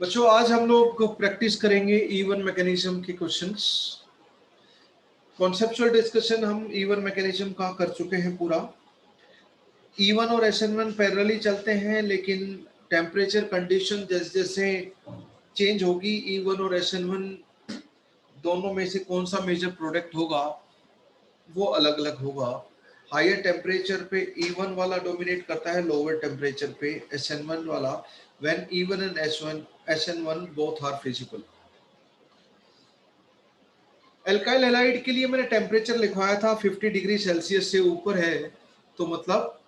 बच्चों आज हम लोग प्रैक्टिस करेंगे E1 मैकेनिज्म के क्वेश्चंस। कॉन्सेप्चुअल डिस्कशन हम E1 मैकेनिज्म का कर चुके हैं पूरा। E1 और SN1 पैरेलली चलते हैं, लेकिन टेम्परेचर कंडीशन जैसे जैसे चेंज होगी E1 और SN1 दोनों में से कौन सा मेजर प्रोडक्ट होगा वो अलग अलग होगा। हायर टेम्परेचर पे E1 वाला डोमिनेट करता है, लोअर टेम्परेचर पे SN1 वाला। When E1 and SN1 both are feasible. Alkyl halide के लिए मैंने टेम्परेचर लिखवाया था 50 डिग्री सेल्सियस से ऊपर है तो मतलब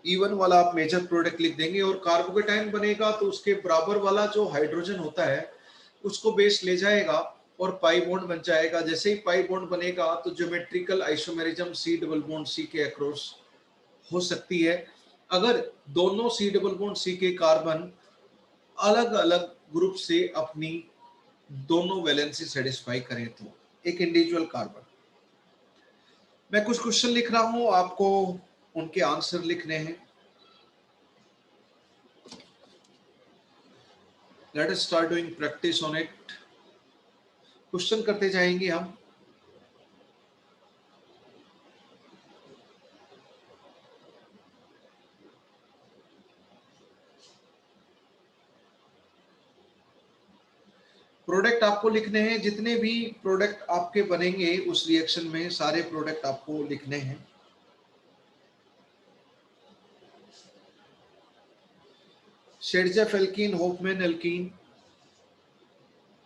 E1 वाला आप मेजर प्रोडक्ट लिख देंगे, और कार्बोकेटाइन बनेगा तो उसके बराबर वाला जो हाइड्रोजन होता है उसको बेस ले जाएगा और पाई बॉन्ड बन जाएगा। जैसे ही पाई बॉन्ड बनेगा तो geometrical isomerism C double bond C के अक्रॉस हो सकती है। अगर दोनों C डबल बॉन्ड C के कार्बन अलग अलग ग्रुप से अपनी दोनों वैलेंसी सेटिस्फाई करें तो एक इंडिविजुअल कार्बन। मैं कुछ क्वेश्चन लिख रहा हूं, आपको उनके आंसर लिखने हैं। Let us start doing practice on it. Question करते जाएंगे हम। प्रोडक्ट आपको लिखने हैं, जितने भी प्रोडक्ट आपके बनेंगे उस रिएक्शन में सारे प्रोडक्ट आपको लिखने हैं। शेरजेफ एल्कीन, होफमैन एल्कीन,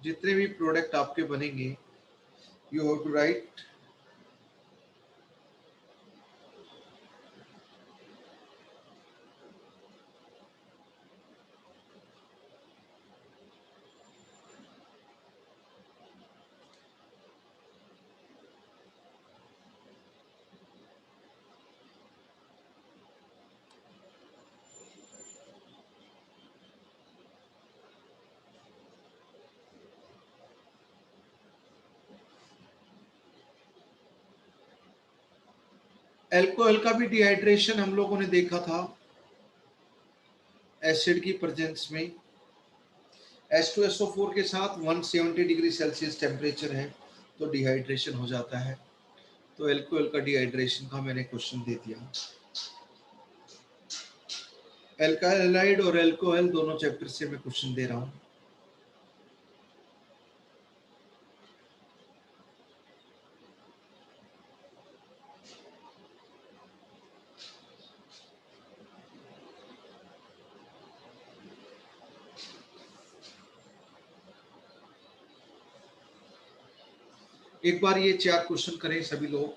जितने भी प्रोडक्ट आपके बनेंगे you have to write. Alcohol का भी डिहाइड्रेशन हम लोगों ने देखा था एसिड की प्रेजेंस में। H2SO4 के साथ 170 डिग्री सेल्सियस टेम्परेचर है तो डिहाइड्रेशन हो जाता है। तो एल्कोहल का डिहाइड्रेशन का मैंने क्वेश्चन दे दिया। एल्काइल हैलाइड और एल्कोहल दोनों चैप्टर से मैं क्वेश्चन दे रहा हूं। एक बार ये 4 क्वेश्चन करें सभी लोग।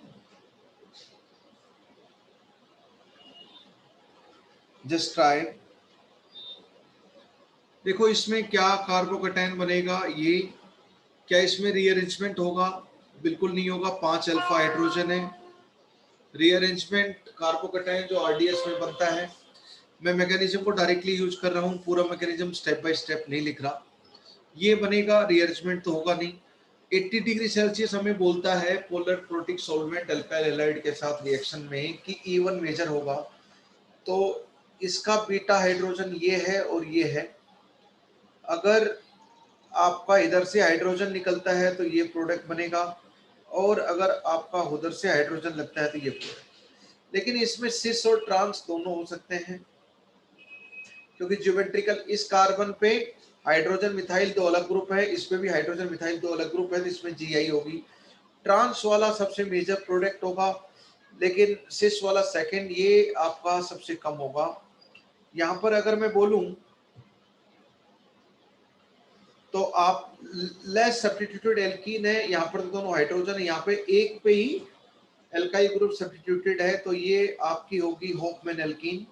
Just try. देखो इसमें क्या कार्बोकेटाइन बनेगा, ये क्या इसमें रीअरेंजमेंट होगा? बिल्कुल नहीं होगा, 5 अल्फा हाइड्रोजन है। रीअरेंजमेंट कार्बोकेटाइन जो आरडीएस में बनता है। मैं मैकेनिज्म को डायरेक्टली यूज कर रहा हूँ, पूरा मैकेनिज्म स्टेप बाय स्टेप नहीं लिख रहा। ये बनेगा, रीअरेंजमेंट तो होगा नहीं। 80 डिग्री सेल्सियस हमें बोलता है polar protic solvent alkyl halide के साथ रिएक्शन में कि E1 मेजर होगा। तो इसका बीटा हाइड्रोजन ये है और ये है। अगर आपका इधर से हाइड्रोजन निकलता है तो ये प्रोडक्ट बनेगा, और अगर आपका उधर से हाइड्रोजन लगता है तो ये प्रोडक्ट। लेकिन इसमें सिस और ट्रांस दोनों हो सकते हैं, क्योंकि ज्योमेट्रिकल इस कार्बन पे हाइड्रोजन मिथाइल दो अलग ग्रुप है, इस पे भी हाइड्रोजन मिथाइल दो अलग ग्रुप है, तो इसमें जीआई होगी। ट्रांस वाला सबसे मेजर प्रोडक्ट होगा, लेकिन सिस वाला सेकंड, ये आपका सबसे कम होगा। यहाँ पर अगर मैं बोलूं तो आप लेस सब्स्टिट्यूटेड एल्कीन है, यहाँ पर दोनों हाइड्रोजन है, यहाँ पे एक पे ही एल्काइल ग्रुप सब्स्टिट्यूटेड है, तो ये आपकी होगी Hofmann alkene.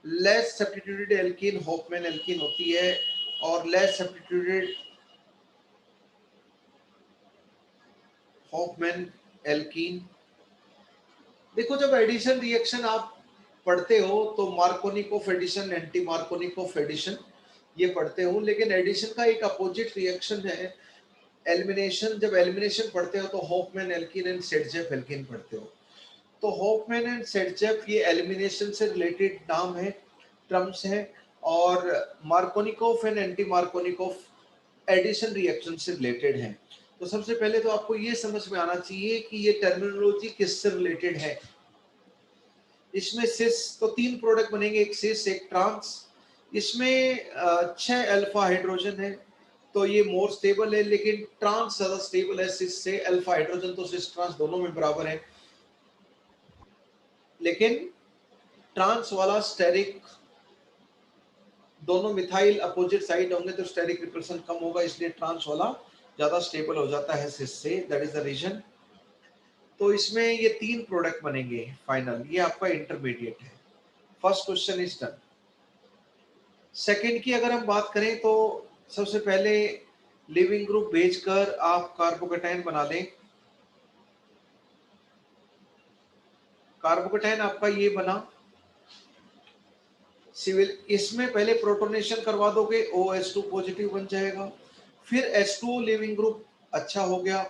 Less substituted alkene Hofmann alkene होती है, और लेस सब्स्टिट्यूटेड होफमैन एल्कीन। देखो जब एडिशन रिएक्शन आप पढ़ते हो तो Markovnikov addition, anti Markovnikov addition ये पढ़ते हो, लेकिन एडिशन का एक अपोजिट रिएक्शन है एलिमिनेशन। जब एलिमिनेशन पढ़ते हो तो Hofmann alkene and Saytzeff alkene पढ़ते हो। तो होफमैन एंड सेडजेफ ये एलिमिनेशन से रिलेटेड नाम है, टर्म्स है। और Markovnikov and anti Markovnikov addition reaction से रिलेटेड हैं। तो सबसे पहले तो आपको ये समझ में आना चाहिए कि ये टर्मिनोलॉजी किससे रिलेटेड है। इसमें सिस तो 3 प्रोडक्ट बनेंगे, एक सिस एक ट्रांस। इसमें 6 अल्फा हाइड्रोजन है, तो ये मोर स्टेबल है, लेकिन ट्रांस ज्यादा स्टेबल है सिस से। अल्फा हाइड्रोजन तो सिस ट्रांस दोनों में बराबर है, लेकिन ट्रांस वाला स्टेरिक, दोनों मिथाइल अपोजिट साइड होंगे तो स्टेरिक रिपल्शन कम होगा, इसलिए ट्रांस वाला ज्यादा स्टेबल हो जाता है सिस से, दैट इज द रीजन। तो इसमें ये 3 प्रोडक्ट बनेंगे फाइनल, ये आपका इंटरमीडिएट है। First question is done. Second की अगर हम बात करें तो सबसे पहले लिविंग ग्रुप भेजकर आप कार्बोकेटाइन बना लें। कार्बोकेटाइन आपका ये बना सिविल, इसमें पहले प्रोटोनेशन करवा दोगे, OH2 पॉजिटिव बन जाएगा, फिर H2O लिविंग ग्रुप अच्छा हो गया,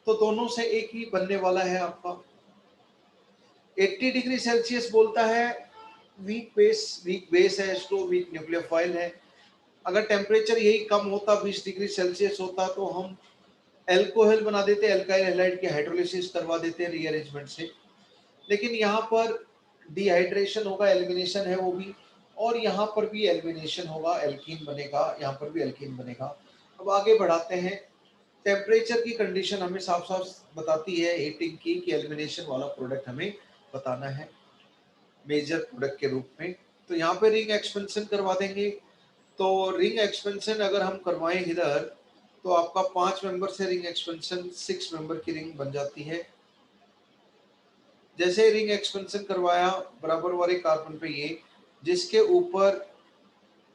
तो दोनों से एक ही बनने वाला है आपका। 80 डिग्री सेल्सियस बोलता है वीक बेस है H2O, वीक न्यूक्लियोफाइल है। अगर टेम्परेचर यही कम होता, 20 डिग्री सेल्सियस होता, तो हम एल्कोहल बना देते, एल्काइल हैलाइड की हाइड्रोलिसिस करवा देते रीअरेंजमेंट से। लेकिन यहाँ पर डिहाइड्रेशन होगा, एलिमिनेशन है वो भी, और यहाँ पर भी एलिमिनेशन होगा, एल्कीन बनेगा, यहाँ पर भी एल्कीन बनेगा। अब आगे बढ़ाते हैं। टेम्परेचर की कंडीशन हमें साफ साफ बताती है हीटिंग की, कि एलिमिनेशन वाला प्रोडक्ट हमें बताना है मेजर प्रोडक्ट के रूप में। तो यहाँ पे रिंग एक्सपेंशन करवा देंगे। तो रिंग एक्सपेंशन अगर हम करवाएं इधर, तो आपका 5 मेंबर से रिंग एक्सपेंशन 6 मेंबर की रिंग बन जाती है। जैसे रिंग एक्सपेंशन करवाया बराबर वाले कार्बन पे ये, जिसके ऊपर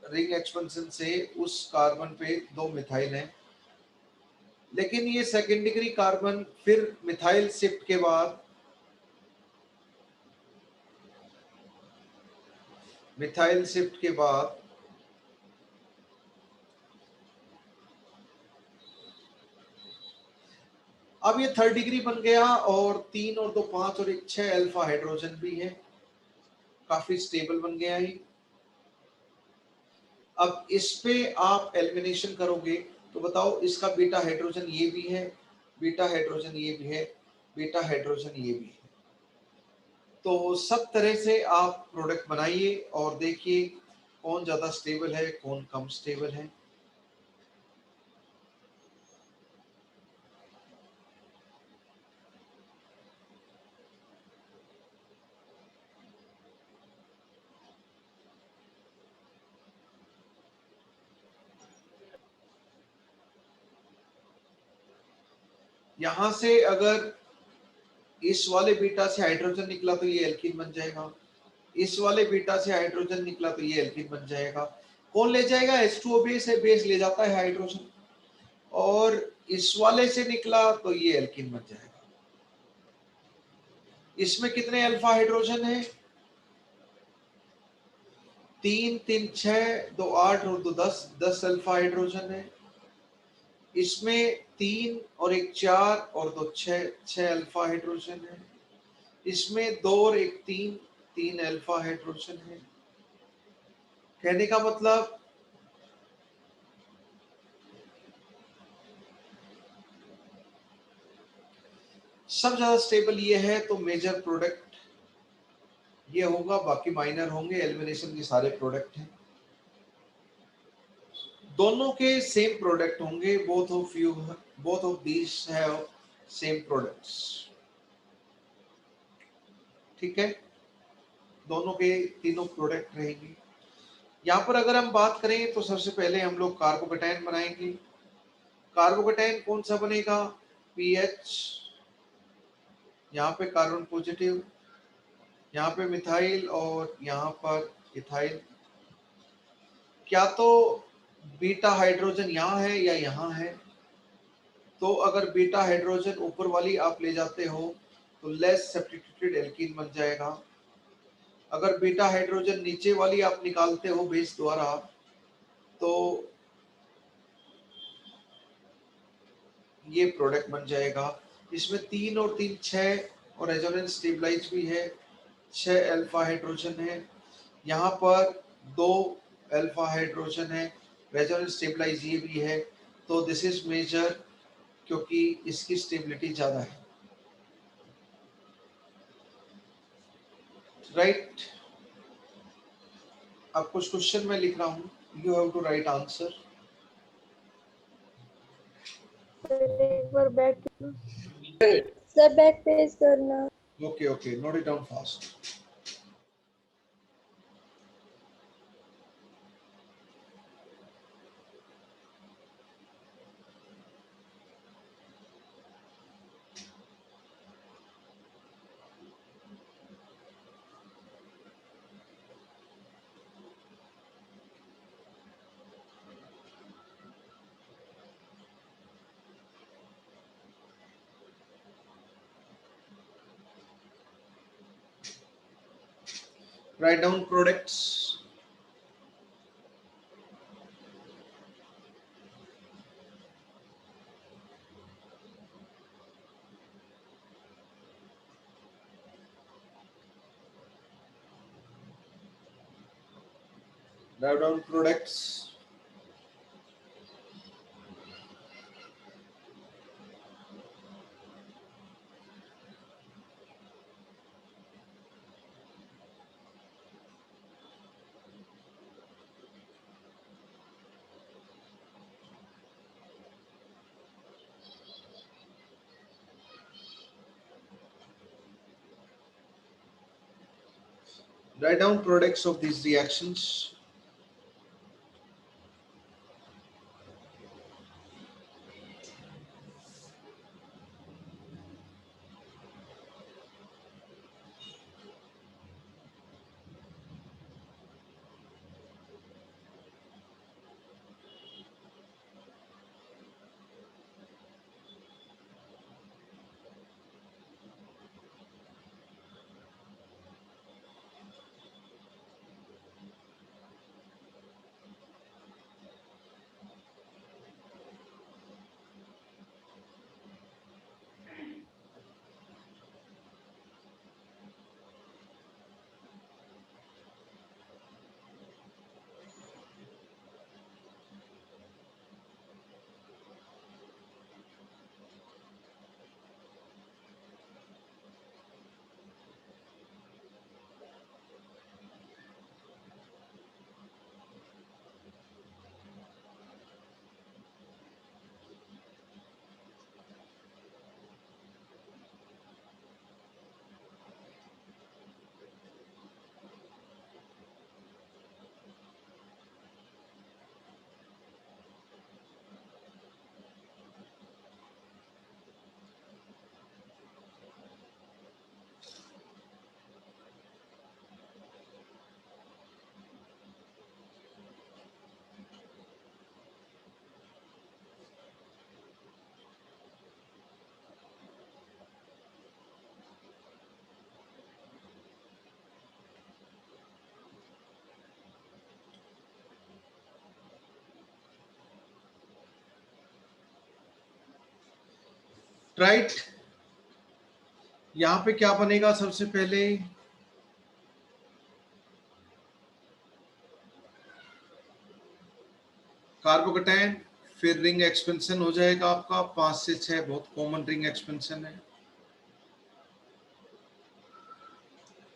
रिंग एक्सपेंशन से उस कार्बन पे 2 मिथाइल हैं, लेकिन ये सेकेंड डिग्री कार्बन फिर मिथाइल शिफ्ट के बाद, मिथाइल शिफ्ट के बाद अब ये थर्ड डिग्री बन गया, और 3 और 2 5 और 1 6 अल्फा हाइड्रोजन भी है, काफी स्टेबल बन गया है। अब इस पे आप एलिमिनेशन करोगे तो बताओ, इसका बीटा हाइड्रोजन ये भी है, बीटा हाइड्रोजन ये भी है, बीटा हाइड्रोजन ये भी है। तो सब तरह से आप प्रोडक्ट बनाइए और देखिए कौन ज्यादा स्टेबल है, कौन कम स्टेबल है। यहां से अगर इस वाले बीटा से हाइड्रोजन निकला तो ये एल्कीन बन जाएगा, इस वाले बीटा से हाइड्रोजन निकला तो ये एल्कीन बन जाएगा। कौन ले जाएगा? H2O बेस है, बेस ले जाता है हाइड्रोजन, और इस वाले से निकला तो ये एल्कीन बन जाएगा। इसमें कितने अल्फा हाइड्रोजन है? 3 3 6 2 8 और 2 10, 10 अल्फा हाइड्रोजन है। इसमें 3 और 1 4 और 2 6, 6 अल्फा हाइड्रोजन है। इसमें 2 और 1 3, 3 अल्फा हाइड्रोजन है। कहने का मतलब सब ज्यादा स्टेबल ये है, तो मेजर प्रोडक्ट ये होगा, बाकी माइनर होंगे। एलिमिनेशन के सारे प्रोडक्ट हैं, दोनों के सेम प्रोडक्ट होंगे। Both of these have same products. ठीक है, दोनों के तीनों प्रोडक्ट रहेंगे। यहाँ पर अगर हम बात करें तो सबसे पहले हम लोग कार्बोकेटाइन बनाएंगे। कार्बोकेटाइन कौन सा बनेगा? पीएच, यहाँ पे कार्बन पॉजिटिव, यहाँ पे मिथाइल और यहाँ पर इथाइल। क्या तो बीटा हाइड्रोजन यहाँ है या यहाँ है? तो अगर बीटा हाइड्रोजन ऊपर वाली आप ले जाते हो तो लेस सब्स्टिट्यूटेड एल्कीन बन जाएगा। अगर बीटा हाइड्रोजन नीचे वाली आप निकालते हो बेस द्वारा, तो ये प्रोडक्ट बन जाएगा। इसमें 3 और 3 6, और रेजोनेंस स्टेबलाइज भी है, 6 अल्फा हाइड्रोजन है। यहाँ पर 2 अल्फा हाइड्रोजन है, रेजोनेंस स्टेबलाइज ये भी है, तो दिस इज मेजर क्योंकि इसकी स्टेबिलिटी ज्यादा है, राइट। अब कुछ क्वेश्चन मैं लिख रहा हूँ, you have to write answer. एक बार बैक सर बैक पेज करना। Okay okay, note it down fast. Write down products. Write down products. Write down products of these reactions. Right, यहाँ पे क्या बनेगा सबसे पहले, कार्बोकैटायन, फिर रिंग एक्सपेंशन हो जाएगा आपका 5 से 6, बहुत कॉमन रिंग एक्सपेंशन है।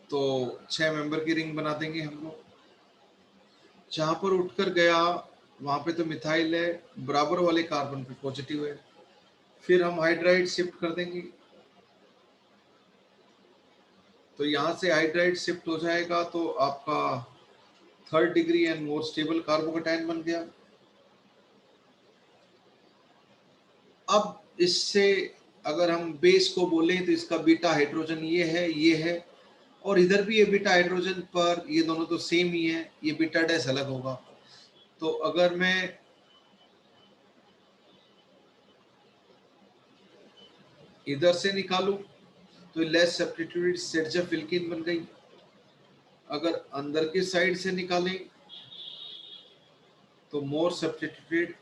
तो 6 मेंबर की रिंग बना देंगे हम लोग। जहां पर उठकर गया वहां पे तो मिथाइल है, बराबर वाले कार्बन पे पॉजिटिव है, फिर हम हाइड्राइड शिफ्ट कर देंगे, तो यहां से हाइड्राइड शिफ्ट हो जाएगा तो आपका 3rd degree and more stable carbocation बन गया। अब इससे अगर हम बेस को बोलें तो इसका बीटा हाइड्रोजन ये है, और इधर भी ये बीटा हाइड्रोजन पर ये दोनों तो सेम ही है, ये बीटा डैश अलग होगा। तो अगर मैं इधर से निकालूं तो लेस सब्स्टिट्यूटेड सेटजेफ एल्कीन बन गई। अगर अंदर की साइड से निकालें तो मोर सब्स्टिट्यूटेड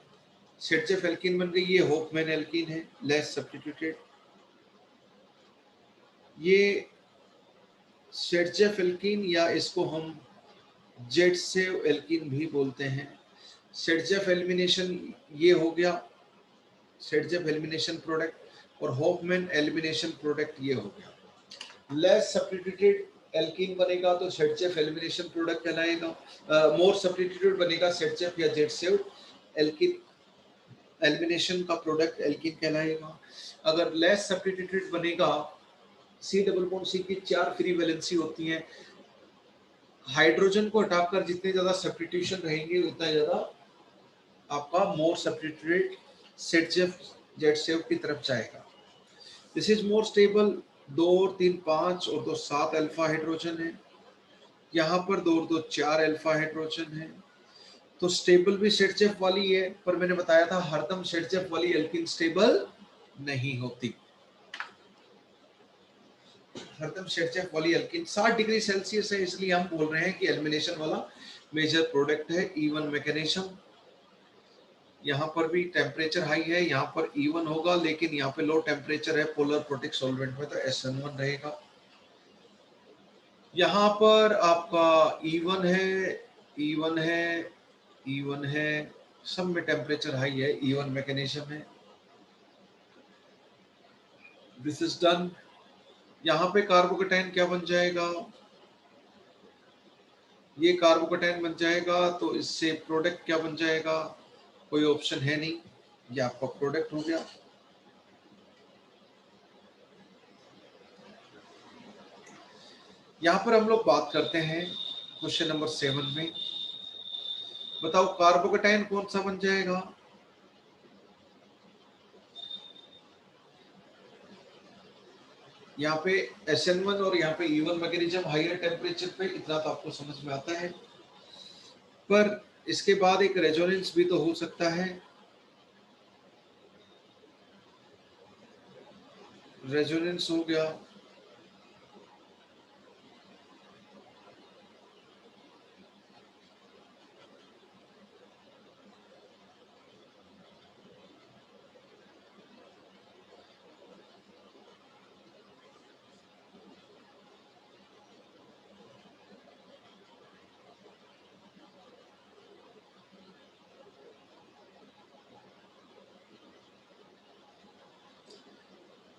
सेटजेफ एल्कीन बन गई, ये होफमैन एल्कीन है, लेस सब्स्टिट्यूटेड। ये सेटजेफ एल्कीन या इसको हम जेडसेव एल्कीन भी बोलते हैं। सेडजेफ एलिमिनेशन ये हो गया, सेडजेफ एलिमिनेशन प्रोडक्ट, और होफमैन एलिमिनेशन प्रोडक्ट ये हो गया। लेस सब्स्टिट्यूटेड एल्कीन बनेगा तो सेडजेफ एलिमिनेशन प्रोडक्ट कहलाएगा। मोर सब्स्टिट्यूटेड बनेगा सेडजेफ या जेडसेव एल्कीन एलिमिनेशन का प्रोडक्ट एल्कीन कहलाएगा। अगर लेस सब्स्टिट्यूटेड बनेगा, सी डबल बॉन्ड सी की 4 फ्री वैलेंसी होती हैं, हाइड्रोजन को हटाकर जितने ज्यादा सब्स्टिट्यूशन रहेंगे उतना ज्यादा आपका मोर सब्स्टिट्यूटेड सेडजेफ जेडसेव की तरफ जाएगा। दिस इज मोर स्टेबल, 2 और 3 5 और 2 7 अल्फा हाइड्रोजन है, यहाँ पर 2 और 2 4 अल्फा हाइड्रोजन है। तो स्टेबल भी सेडजेफ वाली है, पर मैंने बताया था हरदम सेडजेफ वाली एल्कीन स्टेबल नहीं होती। हरदम सेडजेफ वाली एल्कीन 60 डिग्री सेल्सियस है, इसलिए हम बोल रहे हैं कि एलिमिनेशन वाला मेजर प्रोडक्ट है। इवन मैकेनिज्म, यहाँ पर भी टेम्परेचर हाई है, यहाँ पर इवन होगा, लेकिन यहाँ पे लो टेम्परेचर है पोलर प्रोटिक सॉल्वेंट में, तो SN1 रहेगा। यहाँ पर आपका इवन है, इवन है, इवन है, सब में टेम्परेचर हाई है, इवन मैकेनिज्म है। This is done. यहाँ पे कार्बोकेटाइन क्या बन जाएगा, ये कार्बोकेटाइन बन जाएगा, तो इससे प्रोडक्ट क्या बन जाएगा, कोई ऑप्शन है नहीं, ये आपका प्रोडक्ट हो गया। यहाँ पर हम लोग बात करते हैं क्वेश्चन नंबर 7 में, बताओ कार्बोकेटाइन कौन सा बन जाएगा। यहाँ पे SN1 और यहाँ पे इवन मैकेनिज्म हायर टेम्परेचर पे, इतना तो आपको समझ में आता है, पर इसके बाद एक रेजोनेंस भी तो हो सकता है। रेजोनेंस हो गया,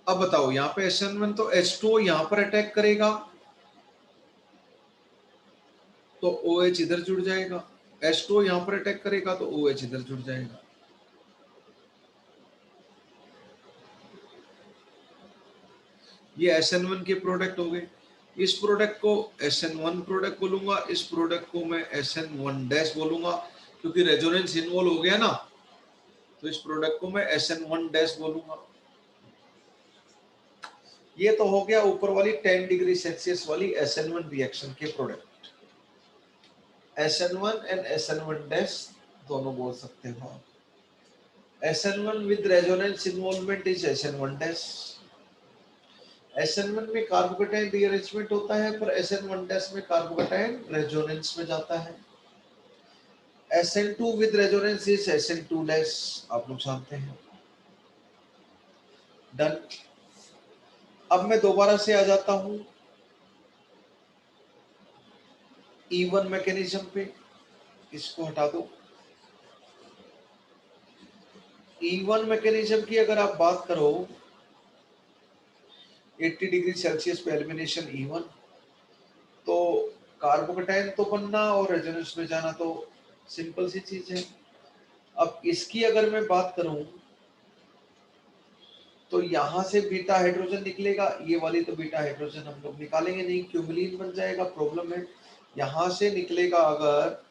अब बताओ यहाँ पे SN1 तो H2O यहाँ पर अटैक करेगा तो OH इधर जुड़ जाएगा, H2O यहाँ पर अटैक करेगा तो OH इधर जुड़ जाएगा। ये SN1 के प्रोडक्ट हो गए। इस प्रोडक्ट को SN1 प्रोडक्ट बोलूंगा, इस प्रोडक्ट को मैं SN1 डैश बोलूंगा, क्योंकि रेजोनेंस इन्वॉल्व हो गया ना, तो इस प्रोडक्ट को मैं SN1 डैश बोलूंगा। ये तो हो गया ऊपर वाली 10 डिग्री सेल्सियस वाली SN1 रिएक्शन के product. SN1 and SN1 dash दोनों बोल सकते हो। SN1 with resonance involvement is SN1 dash. SN1 में कार्बोकेटाइन रीअरेंजमेंट होता है, पर SN1 डैश में कार्बोकेटाइन रेजोनेंस में जाता है। SN2 with resonance is SN2 dash, आप लोग जानते हैं। डन। अब मैं दोबारा से आ जाता हूं E1 मैकेनिज्म पे, इसको हटा दो। E1 मैकेनिज्म की अगर आप बात करो, 80 डिग्री सेल्सियस पे एलिमिनेशन E1, तो कार्बोकेटाइन तो बनना और रेजोनेंस में जाना तो सिंपल सी चीज है। अब इसकी अगर मैं बात करूं तो यहां से बीटा हाइड्रोजन निकलेगा, ये वाली तो बीटा हाइड्रोजन हम लोग निकालेंगे नहीं, क्यूमिलीन बन जाएगा। प्रॉब्लम है, यहां से निकलेगा अगर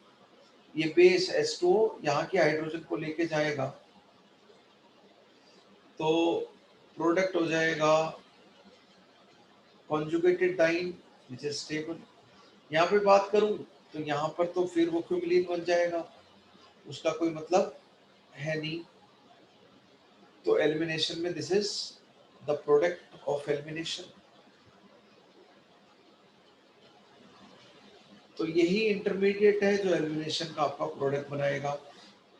ये बेस H2O यहाँ के हाइड्रोजन को लेके जाएगा तो प्रोडक्ट हो जाएगा conjugated diene which is stable. यहाँ पे बात करूं तो यहाँ पर तो फिर वो क्यूमिलीन बन जाएगा, उसका कोई मतलब है नहीं। तो एलिमिनेशन में this is the product of elimination. तो यही इंटरमीडिएट है जो एलिमिनेशन का आपका प्रोडक्ट बनाएगा।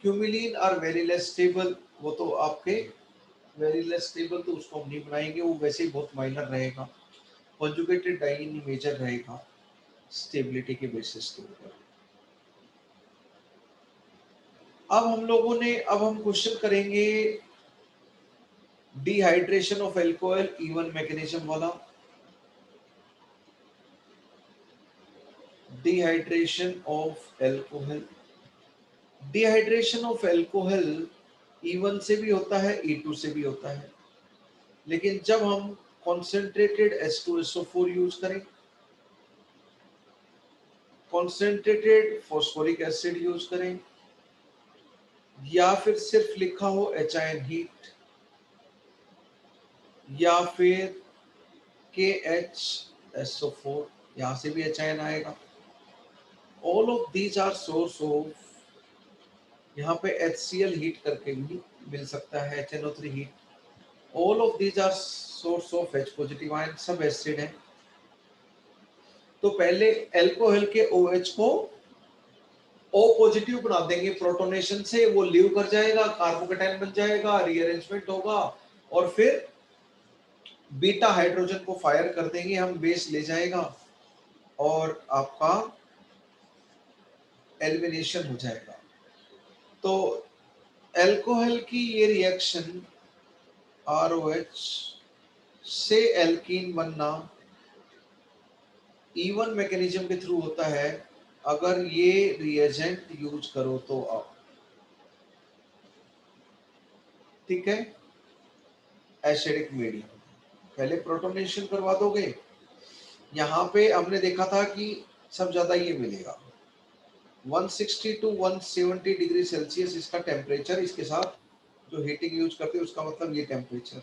क्यूमिलीन आर वेरी लेस स्टेबल, वो तो आपके वेरी लेस स्टेबल, तो उसको हम नहीं बनाएंगे, वो वैसे ही बहुत माइनर रहेगा। कॉन्जुगेटेड डाइन मेजर रहेगा स्टेबिलिटी के बेसिस के ऊपर। अब हम क्वेश्चन करेंगे dehydration of alcohol even mechanism वाला। Dehydration of alcohol, dehydration of alcohol E1 से भी होता है, E2 से भी होता है, लेकिन जब हम कॉन्सेंट्रेटेड H2SO4 यूज करें, कॉन्सेंट्रेटेड फॉस्फोरिक एसिड यूज करें, या फिर सिर्फ लिखा हो एचायन हीट, या फिर KHSO4, यहां से भी एचायन आएगा। All of these are source of, यहाँ पे HCl हीट करके भी मिल सकता है, HNO3 heat. All of these are source of H positive ion, सब एसिड है। तो पहले एल्कोहल के OH को O पॉजिटिव बना देंगे प्रोटोनेशन से, वो लीव कर जाएगा, कार्बोकेटाइन बन जाएगा, रीअरेंजमेंट होगा, और फिर बीटा हाइड्रोजन को फायर कर देंगे हम, बेस ले जाएगा और आपका एलिमिनेशन हो जाएगा। तो एल्कोहल की ये रिएक्शन ROH से एल्कीन बनना E1 मैकेनिज्म के थ्रू होता है, अगर ये रिएजेंट यूज करो तो आप, ठीक है, एसिडिक मीडियम पहले प्रोटोनेशन करवा दोगे। यहाँ पे हमने देखा था कि सब ज्यादा ये मिलेगा 160 टू 170 डिग्री सेल्सियस इसका टेम्परेचर, इसके साथ जो हीटिंग यूज करते हैं उसका मतलब ये टेम्परेचर,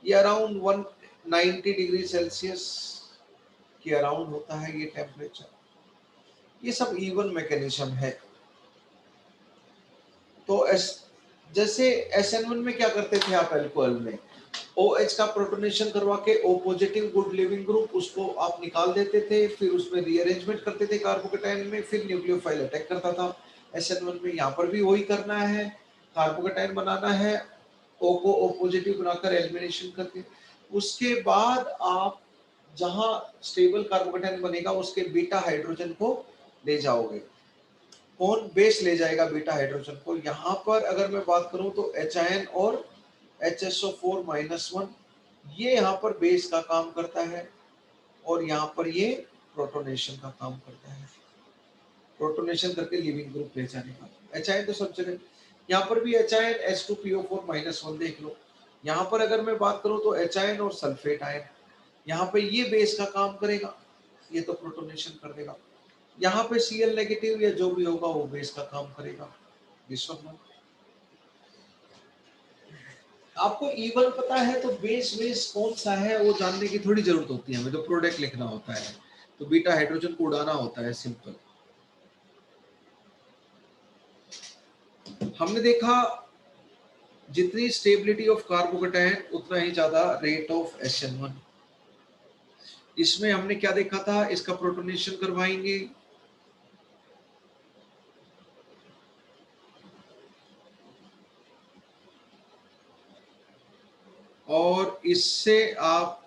ये अराउंड 190 डिग्री सेल्सियस के अराउंड होता है ये टेम्परेचर। ये सब E1 मैकेनिज्म है। तो जैसे SN1 में क्या करते थे आप एल्कोहल में, OH का प्रोटोनेशन करवा के O positive good leaving group उसको आप निकाल देते थे, फिर उसमें रीअरेंजमेंट करते थे कार्बोकेटाइन में, फिर न्यूक्लियोफाइल अटैक करता था। SN1 में यहाँ पर भी वही करना है, कार्बोकेटाइन बनाना है, O को O पॉजिटिव बनाकर एलिमिनेशन करके, उसके बाद आप जहां स्टेबल कार्बोकेटाइन बनेगा उसके बीटा हाइड्रोजन को ले जाओगे। कौन? बेस ले जाएगा बीटा हाइड्रोजन को। यहाँ पर अगर मैं बात करूं तो HIN और HSO4-1 ये यहाँ पर बेस का काम करता है, और यहाँ पर ये प्रोटोनेशन का काम करता है, प्रोटोनेशन करके लिविंग ग्रुप ले जाने का। HIN तो सब जगह, यहाँ पर भी HIN H2PO4-1 देख लो। यहाँ पर अगर मैं बात करूं तो HIN और सल्फेट आयन, यहाँ पे ये बेस का काम करेगा, ये तो प्रोटोनेशन कर देगा। यहाँ पे Cl नेगेटिव या जो भी होगा वो बेस का काम करेगा। आपको E1 पता है तो बेस बेस कौन सा है वो जानने की थोड़ी जरूरत होती है हमें, तो प्रोडक्ट लिखना होता है, तो बीटा हाइड्रोजन को उड़ाना होता है, सिंपल। हमने देखा जितनी स्टेबिलिटी ऑफ कार्बोकेटाइन उतना ही ज्यादा रेट ऑफ SN1। इसमें हमने क्या देखा था, इसका प्रोटोनेशन करवाएंगे, और इससे आप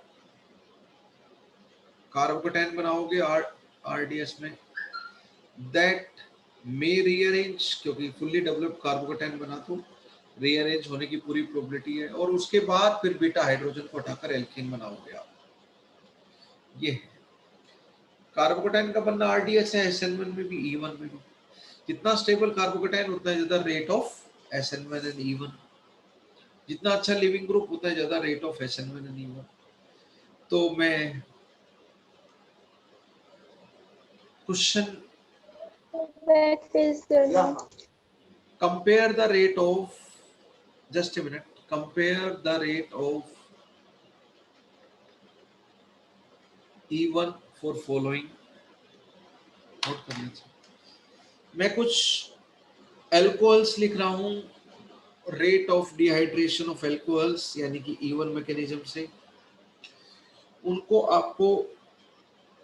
कार्बोकेटाइन बनाओगे RDS में, दैट मे रीअरेंज, क्योंकि फुल्ली डेवलप्ड कार्बोकेटाइन बना तो रीअरेंज होने की पूरी प्रोबेबिलिटी है, और उसके बाद फिर बीटा हाइड्रोजन को हटाकर एल्कीन बनाओगे आप। ये कार्बोकेटाइन का बनना RDS है, SN1 में भी E1 में भी। जितना स्टेबल कार्बोकेटाइन उतना ज्यादा rate of SN1 and E1, जितना अच्छा लिविंग ग्रुप उतना ज्यादा rate of SN1 and E1। तो मैं क्वेश्चन, बैक पेज करना। Compare the rate of, just a minute, compare the rate of E1 for following, note कर लीजिए। मैं कुछ एल्कोहल्स लिख रहा हूं, rate of dehydration of alcohols यानी कि E1 मैकेनिज्म से, उनको आपको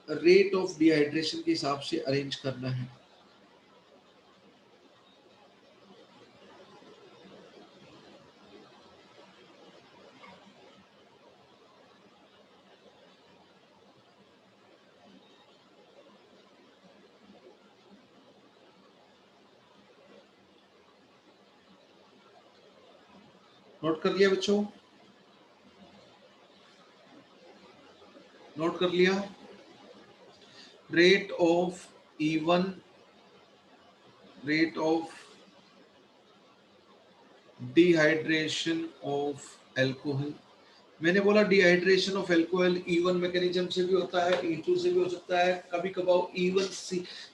रेट ऑफ डिहाइड्रेशन के हिसाब से अरेंज करना है। नोट कर लिया बच्चों? नोट कर लिया? Rate of E1, rate of dehydration of alcohol. मैंने बोला dehydration of alcohol E1 mechanism से भी होता है, E2 से भी हो सकता है, कभी कभार E1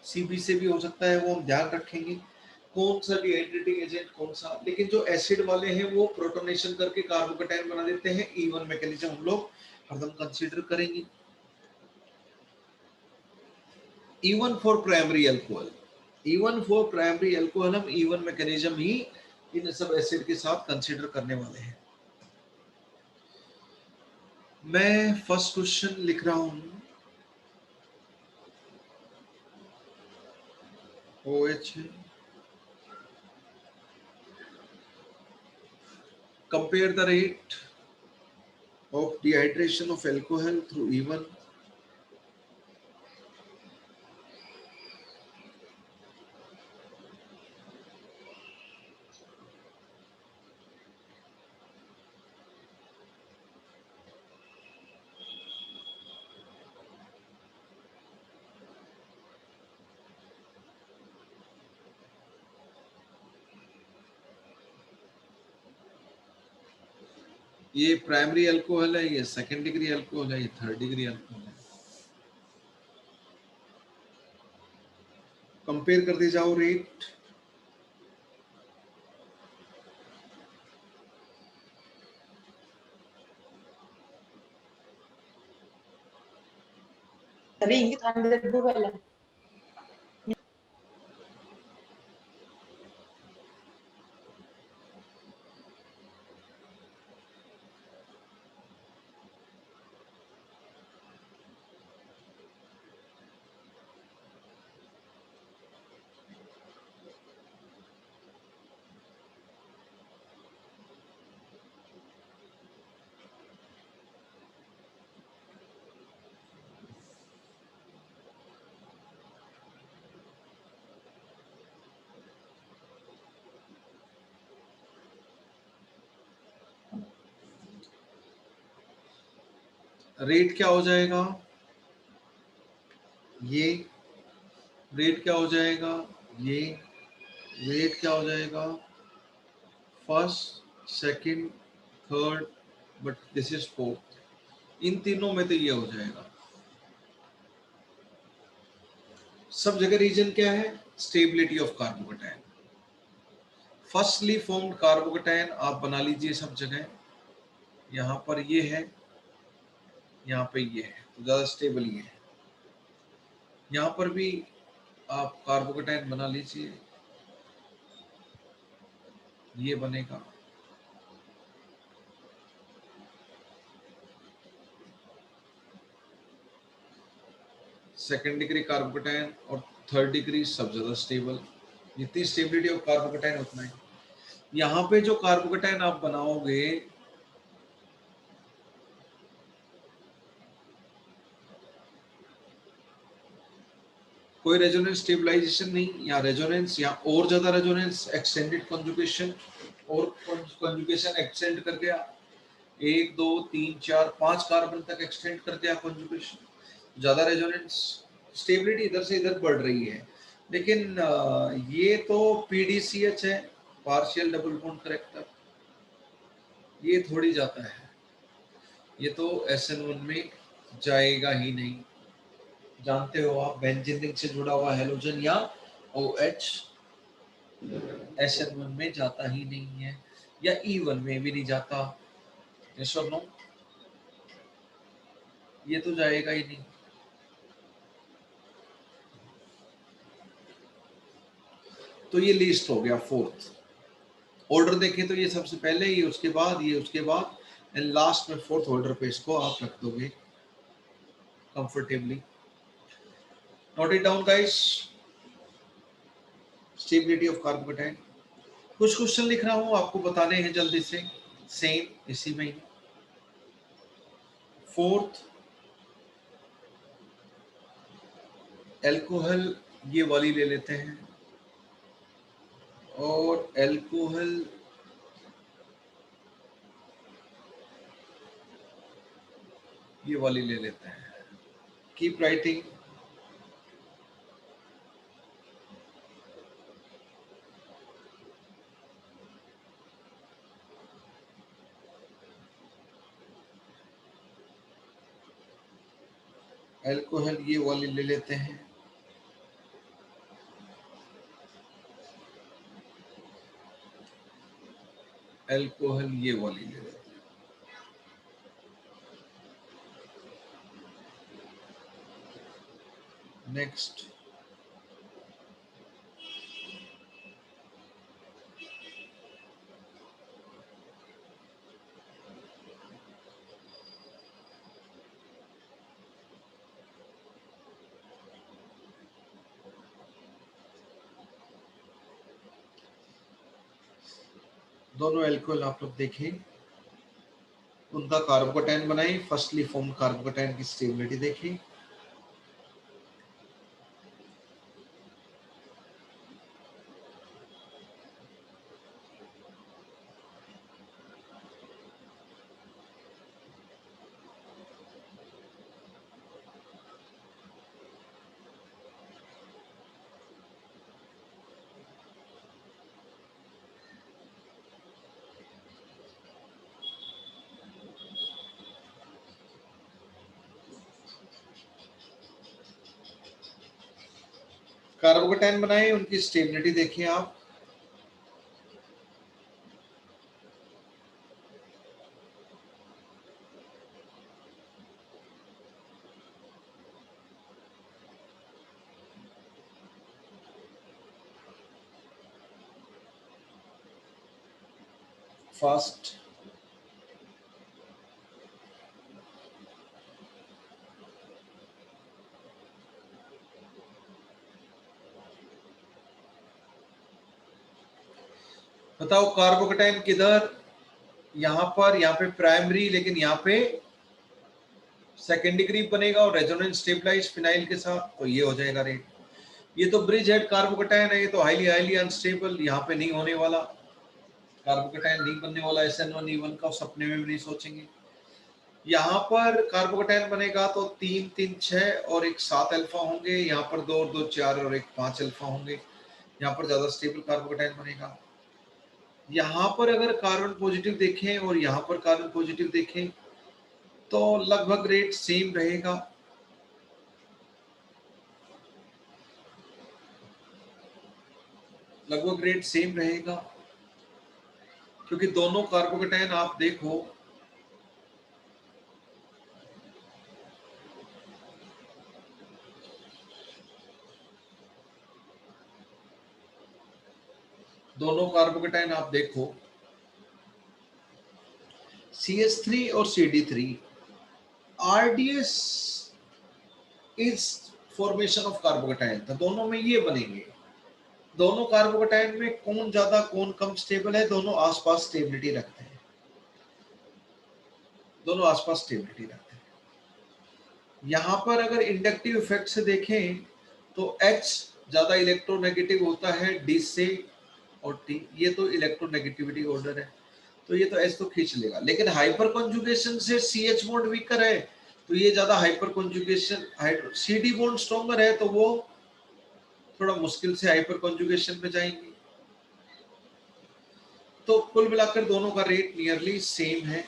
CB से भी हो सकता है, वो हम ध्यान रखेंगे कौन सा डिहाइड्रेटिंग एजेंट कौन सा। लेकिन जो एसिड वाले हैं वो प्रोटोनेशन करके कार्बोकेटाइन बना देते हैं, E1 मैकेनिज्म हम लोग हरदम कंसीडर करेंगे। E1 for primary alcohol, E1 for primary alcohol हम E1 मैकेनिज्म ही इन सब एसिड के साथ कंसीडर करने वाले हैं। मैं फर्स्ट क्वेश्चन लिख रहा हूं, OH है, compare the rate of dehydration of alcohol through E1 ये प्राइमरी अल्कोहल है, ये सेकेंड डिग्री अल्कोहल है, ये थर्ड डिग्री अल्कोहल है। कंपेयर करते जाओ रेट, तभी इंगित 100 वाला रेट क्या हो जाएगा, ये रेट क्या हो जाएगा, ये रेट क्या हो जाएगा, first second third, but this is fourth, इन तीनों में तो ये हो जाएगा। सब जगह रीजन क्या है, stability of carbocation. Firstly formed carbocation आप बना लीजिए सब जगह, यहाँ पर ये है, यहाँ पे ये है, तो ज्यादा स्टेबल ये है। यहाँ पर भी आप कार्बोकेटाइन बना लीजिए, ये बनेगा। सेकेंड डिग्री कार्बोकेटाइन और थर्ड डिग्री सब ज्यादा स्टेबल, जितनी स्टेबिलिटी ऑफ कार्बोकेटाइन उतना ही। यहाँ पे जो कार्बोकेटाइन आप बनाओगे, कोई रेजोनेंस स्टेबलाइजेशन नहीं, या रेजोनेंस या और ज्यादा रेजोनेंस, एक्सटेंडेड कंजुगेशन, और कंजुगेशन एक्सटेंड कर गया, 1 2 3 4 5 कार्बन तक एक्सटेंड कर दिया कंजुगेशन, ज्यादा रेजोनेंस, स्टेबिलिटी इधर से इधर बढ़ रही है। लेकिन ये तो PDCH है, पार्शियल डबल बॉन्ड करेक्टर, ये थोड़ी जाता है, ये तो SN1 में जाएगा ही नहीं। जानते हो आप, बेंजीन रिंग से जुड़ा हुआ हेलोजन या OH SN1 में जाता ही नहीं है, या E1 में भी नहीं जाता। यस और नो, ये तो जाएगा ही नहीं। तो ये लिस्ट हो गया फोर्थ। ऑर्डर देखें तो ये सबसे पहले, ये उसके बाद, ये उसके बाद, एंड लास्ट में फोर्थ ऑर्डर पे इसको आप रख दोगे comfortably. Note it down guys, stability of carbocation. कुछ क्वेश्चन लिख रहा हूं, आपको बताने हैं जल्दी से, सेम इसी में ही। फोर्थ एल्कोहल, ये वाली ले लेते हैं, और एल्कोहल ये वाली ले लेते हैं, कीप राइटिंग। अल्कोहल ये वाली ले लेते हैं, अल्कोहल ये वाली ले लेते हैं। नेक्स्ट, दोनों अल्कोहल आप लोग देखें, उनका कार्बोकेटाइन बनाएं, फर्स्टली फॉर्म कार्बोकेटाइन की स्टेबिलिटी देखें। कार्बोकेटाइन बनाएं, उनकी स्टेबिलिटी देखिए आप। फास्ट, बताओ कार्बोकेटाइन किधर, यहाँ पर, यहाँ पे प्राइमरी, लेकिन यहाँ पे सेकेंडरी ग्रुप बनेगा और रेजोनेंस स्टेबलाइज फिनाइल के साथ, तो ये हो जाएगा रेट। ये तो ब्रिज हेड कार्बोकेटाइन है, ये तो हाईली अनस्टेबल, यहाँ पे नहीं होने वाला, कार्बोकेटाइन नहीं बनने वाला SN1E1 का, सपने में भी नहीं सोचेंगे। यहाँ पर कार्बोकेटाइन बनेगा तो 3 3 6 और एक 7 अल्फा होंगे, यहाँ पर 2 और 2 4 और एक 5 अल्फा होंगे, यहाँ पर ज्यादा स्टेबल कार्बोकेटाइन बनेगा। यहाँ पर अगर कार्बन पॉजिटिव देखें और यहाँ पर कार्बन पॉजिटिव देखें तो लगभग रेट सेम रहेगा। लगभग रेट सेम रहेगा, क्योंकि दोनों कार्बोकेटाइन आप देखो, दोनों कार्बोकेटाइन आप देखो, CH3 और CD3, RDS is formation of carbocation, तो दोनों में ये बनेंगे। दोनों कार्बोकेटाइन में कौन ज्यादा कौन कम स्टेबल है, दोनों आसपास स्टेबिलिटी रखते हैं, दोनों आसपास स्टेबिलिटी रखते हैं। यहाँ पर अगर इंडक्टिव इफेक्ट से देखें तो H ज्यादा इलेक्ट्रोनेगेटिव होता है D से, और T, ये तो इलेक्ट्रोनेगेटिविटी ऑर्डर है, तो ये तो H तो खींच लेगा। लेकिन हाइपर कॉन्जुगेशन से CH बॉन्ड वीकर है, तो ये ज्यादा hyper conjugation, CD bond stronger है, तो वो थोड़ा मुश्किल से हाइपर कॉन्जुगेशन में जाएंगे। तो कुल मिलाकर दोनों का रेट नियरली सेम है।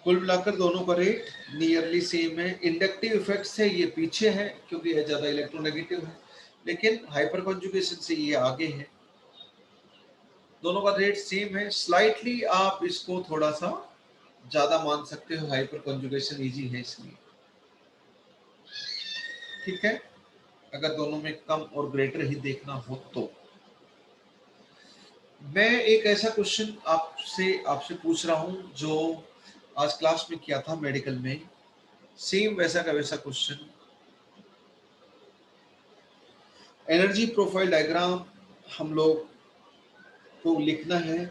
कुल मिलाकर दोनों का रेट नियरली सेम है। इंडक्टिव इफेक्ट से ये पीछे है क्योंकि ये ज्यादा इलेक्ट्रोनेगेटिव है, लेकिन हाइपर कॉन्जुगेशन से ये आगे है। दोनों का रेट सेम है, स्लाइटली आप इसको थोड़ा सा ज्यादा मान सकते हो, हाइपर कॉन्जुगेशन इजी है इसलिए, ठीक है। अगर दोनों में कम और ग्रेटर ही देखना हो तो मैं एक ऐसा क्वेश्चन आपसे पूछ रहा हूं जो आज क्लास में किया था मेडिकल में, सेम वैसा का वैसा क्वेश्चन। एनर्जी प्रोफाइल डायग्राम हम लोग को लिखना है।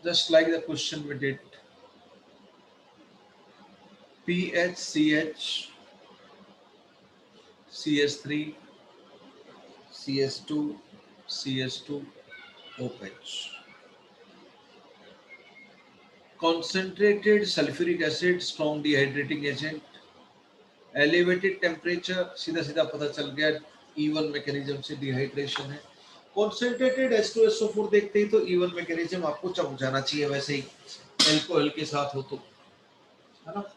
Just like the question we did, PHCH CH3 CH2 CH2 OH. Concentrated sulfuric acid, strong dehydrating agent, elevated temperature, सीधा सीधा पता चल गया E1 मैकेनिज्म से डिहाइड्रेशन है। कॉन्सेंट्रेटेड H2SO4 देखते ही तो E1 मैकेनिज्म आपको चमक जाना चाहिए, वैसे ही अल्कोहल के साथ हो तो, है ना।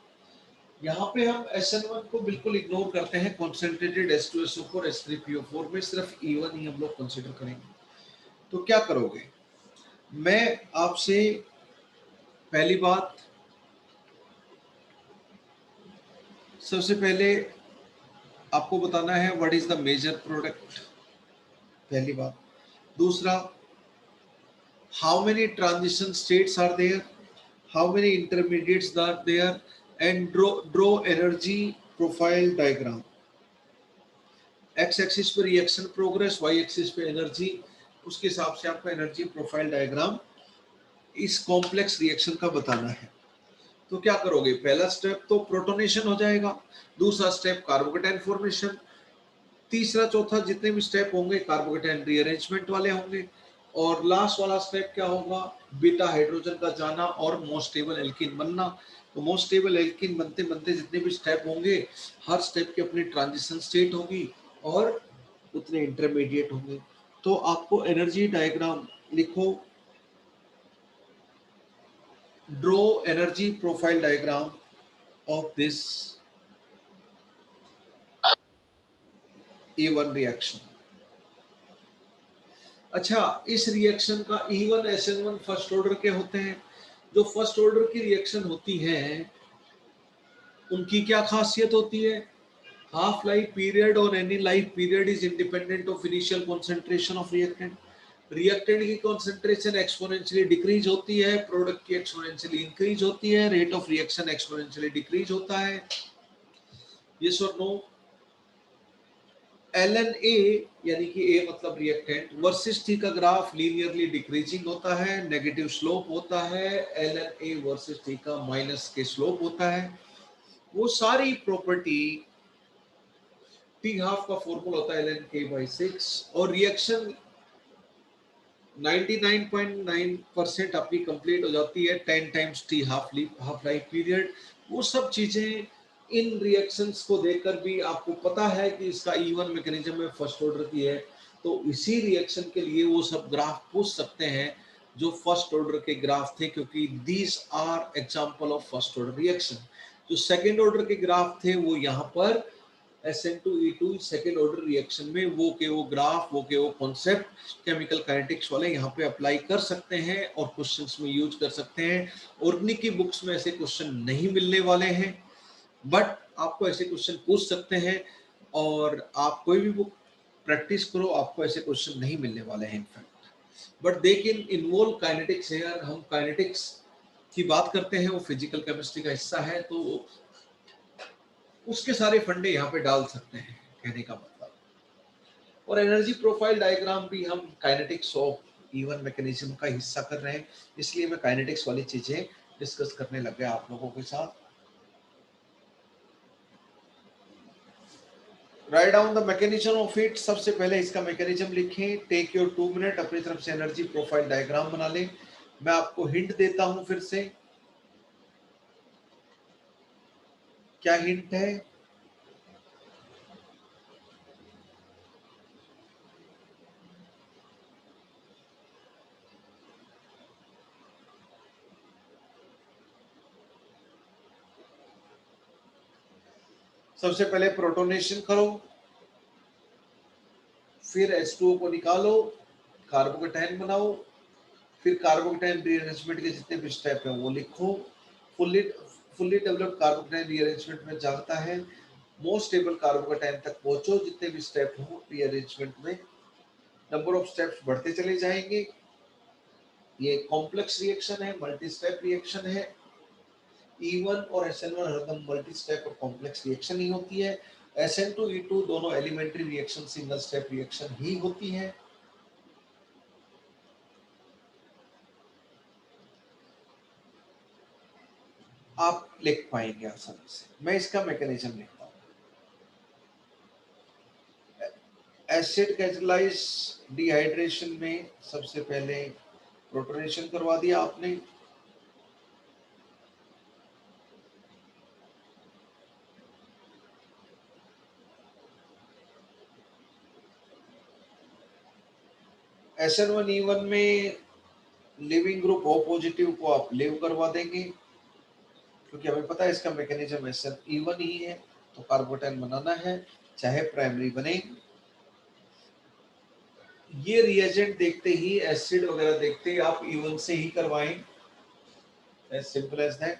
यहाँ पे हम SN1 को बिल्कुल इग्नोर करते हैं, कॉन्सेंट्रेटेड H2SO4 H3PO4 में सिर्फ E1 ही हम लोग कंसीडर करेंगे। तो क्या करोगे, मैं आपसे पहली बात, सबसे पहले आपको बताना है what is the major product, पहली बात। दूसरा, how many transition states are there, how many intermediates are there, and draw energy profile diagram. X axis पे रिएक्शन प्रोग्रेस, वाई एक्सिस पे एनर्जी, उसके हिसाब से आपको एनर्जी प्रोफाइल डायग्राम इस कॉम्प्लेक्स रिएक्शन का बताना है। तो क्या करोगे, पहला स्टेप तो प्रोटोनेशन हो जाएगा, दूसरा स्टेप कार्बोकेटाइन फॉर्मेशन, तीसरा चौथा जितने भी स्टेप होंगे कार्बोकेटाइन रीअरेंजमेंट वाले होंगे, और लास्ट वाला स्टेप क्या होगा, बीटा हाइड्रोजन का जाना और मोस्ट स्टेबल एल्कीन बनना। तो मोस्ट स्टेबल एल्कीन बनते बनते जितने भी स्टेप होंगे, हर स्टेप की अपनी ट्रांजिशन स्टेट होगी और उतने इंटरमीडिएट होंगे। तो आपको एनर्जी डायग्राम लिखो, draw energy profile diagram of this E1 reaction. अच्छा, इस रिएक्शन का E1 SN1 फर्स्ट ऑर्डर के होते हैं। जो फर्स्ट ऑर्डर की रिएक्शन होती है उनकी क्या खासियत होती है, half life period और any life period is independent of initial concentration of reactant। Reactant की कॉन्सेंट्रेशन एक्सपोनेंशियली डिक्रीज होती है, प्रोडक्ट की एक्सपोनेंशियली इंक्रीज होती है, rate of reaction exponentially decrease होता है। यस और नो। LNA यानी कि A मतलब रिएक्टेंट वर्सेस T का ग्राफ लीनियरली डिक्रीजिंग होता है, नेगेटिव स्लोप होता है। LNA वर्सेस T का माइनस के स्लोप होता है। वो सारी प्रॉपर्टी T हाफ का फॉर्मूला होता है ln(k/6 और रिएक्शन 99.9% आपकी कंप्लीट हो जाती है 10 times T half life period. वो सब चीजें इन रिएक्शंस को देखकर भी आपको पता है कि इसका E1 मैकेनिज्म में फर्स्ट ऑर्डर की है, तो इसी रिएक्शन के लिए वो सब ग्राफ पूछ सकते हैं जो फर्स्ट ऑर्डर के ग्राफ थे, क्योंकि these are example of first order reaction. जो सेकंड ऑर्डर के ग्राफ थे वो यहाँ पर SN2E2 सेकेंड ऑर्डर रिएक्शन में वो ग्राफ वो कॉन्सेप्ट केमिकल काइनेटिक्स वाले यहाँ पे अप्लाई कर सकते हैं और क्वेश्चंस में यूज कर सकते हैं। ऑर्गेनिक की बुक्स में ऐसे क्वेश्चन नहीं मिलने वाले हैं, बट आपको ऐसे क्वेश्चन पूछ सकते हैं, और आप कोई भी बुक प्रैक्टिस करो, आपको ऐसे क्वेश्चन नहीं मिलने वाले हैं in fact. But they can involve kinetics है, हम काइनेटिक्स की बात करते हैं, वो फिजिकल केमिस्ट्री का हिस्सा है, तो उसके सारे फंडे यहाँ पे डाल सकते हैं, कहने का मतलब। और एनर्जी प्रोफाइल डायग्राम भी हम काइनेटिक्स ऑफ E1 मैकेनिज्म का हिस्सा कर रहे हैं, इसलिए मैं काइनेटिक्स वाली चीजें डिस्कस करने लग गया आप लोगों के साथ। Write down the mechanism of it. सबसे पहले इसका मैकेनिज्म लिखें, टेक योर 2 मिनट, अपनी तरफ से एनर्जी प्रोफाइल डायग्राम बना लें। मैं आपको हिंट देता हूं फिर से। क्या हिंट है, सबसे पहले प्रोटोनेशन करो, फिर H2O को निकालो, कार्बोकेटाइन बनाओ, फिर कार्बोकेटाइन रीअरेंजमेंट के जितने भी स्टेप हैं वो लिखो। Fully fully developed carbocation rearrangement में जाता है मोस्ट स्टेबल कार्बोकेटाइन तक पहुंचो, जितने भी स्टेप हो रीअरेंजमेंट में, नंबर ऑफ स्टेप्स बढ़ते चले जाएंगे। ये कॉम्प्लेक्स रिएक्शन है, मल्टी स्टेप रिएक्शन है। E1 और SN1 हरदम मल्टी स्टेप और कॉम्प्लेक्स रिएक्शन ही होती है। SN2E2 दोनों elementary reaction single step reaction ही होती है। आप लिख पाएंगे आसानी से। मैं इसका मैकेनिज्म लिखता हूँ। एसिड कैटालाइज डिहाइड्रेशन में सबसे पहले प्रोटोनेशन करवा दिया आपने, SN1E1 में लिविंग ग्रुप O पॉजिटिव को आप लीव करवा देंगे, क्योंकि हमें पता है इसका मैकेनिज्म SN1E ही है, तो कार्बोकैटायन बनाना है चाहे प्राइमरी बने। ये रिएजेंट देखते ही, एसिड वगैरह देखते ही आप E1 से ही करवाएं, एज सिंपल एज दैट,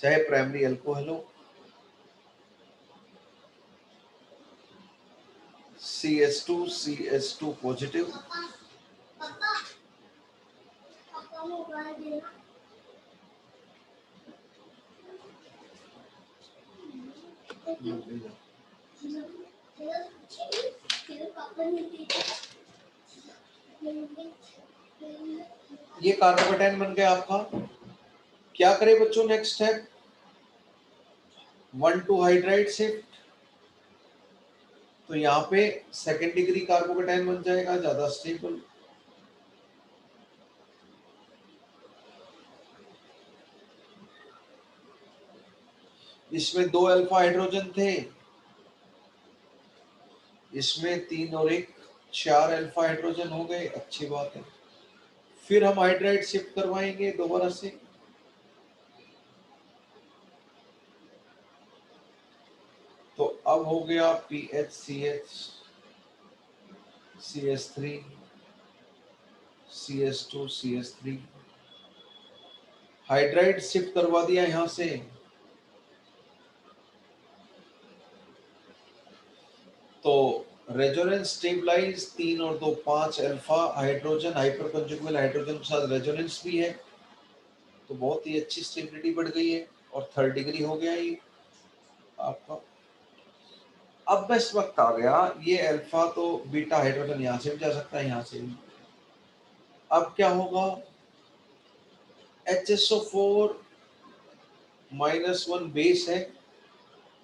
चाहे प्राइमरी अल्कोहल हो। CS2 पॉजिटिव, ये कार्बोकैटायन बन गया आपका। क्या करें बच्चों नेक्स्ट स्टेप, 1,2 हाइड्राइड शिफ्ट, तो यहाँ पे सेकेंड डिग्री कार्बोकैटायन बन जाएगा, ज्यादा स्टेबल। इसमें 2 अल्फा हाइड्रोजन थे, इसमें 3 और 1 4 अल्फा हाइड्रोजन हो गए, अच्छी बात है। फिर हम हाइड्राइड शिफ्ट करवाएंगे दोबारा से, तो अब हो गया PHCH CS3 CS2 CS3, hydride shift करवा दिया यहां से, तो रेजोनेंस स्टेबलाइज 3 और 2 5 अल्फा हाइड्रोजन, हाइपर कंजुगेबल हाइड्रोजन के साथ रेजोनेंस भी है, तो बहुत ही अच्छी स्टेबिलिटी बढ़ गई है और 3rd डिग्री हो गया ये आपका। अब बस वक्त आ गया, ये अल्फा तो बीटा हाइड्रोजन यहां से भी जा सकता है, यहां से भी। अब क्या होगा, HSO4 -1 बेस है,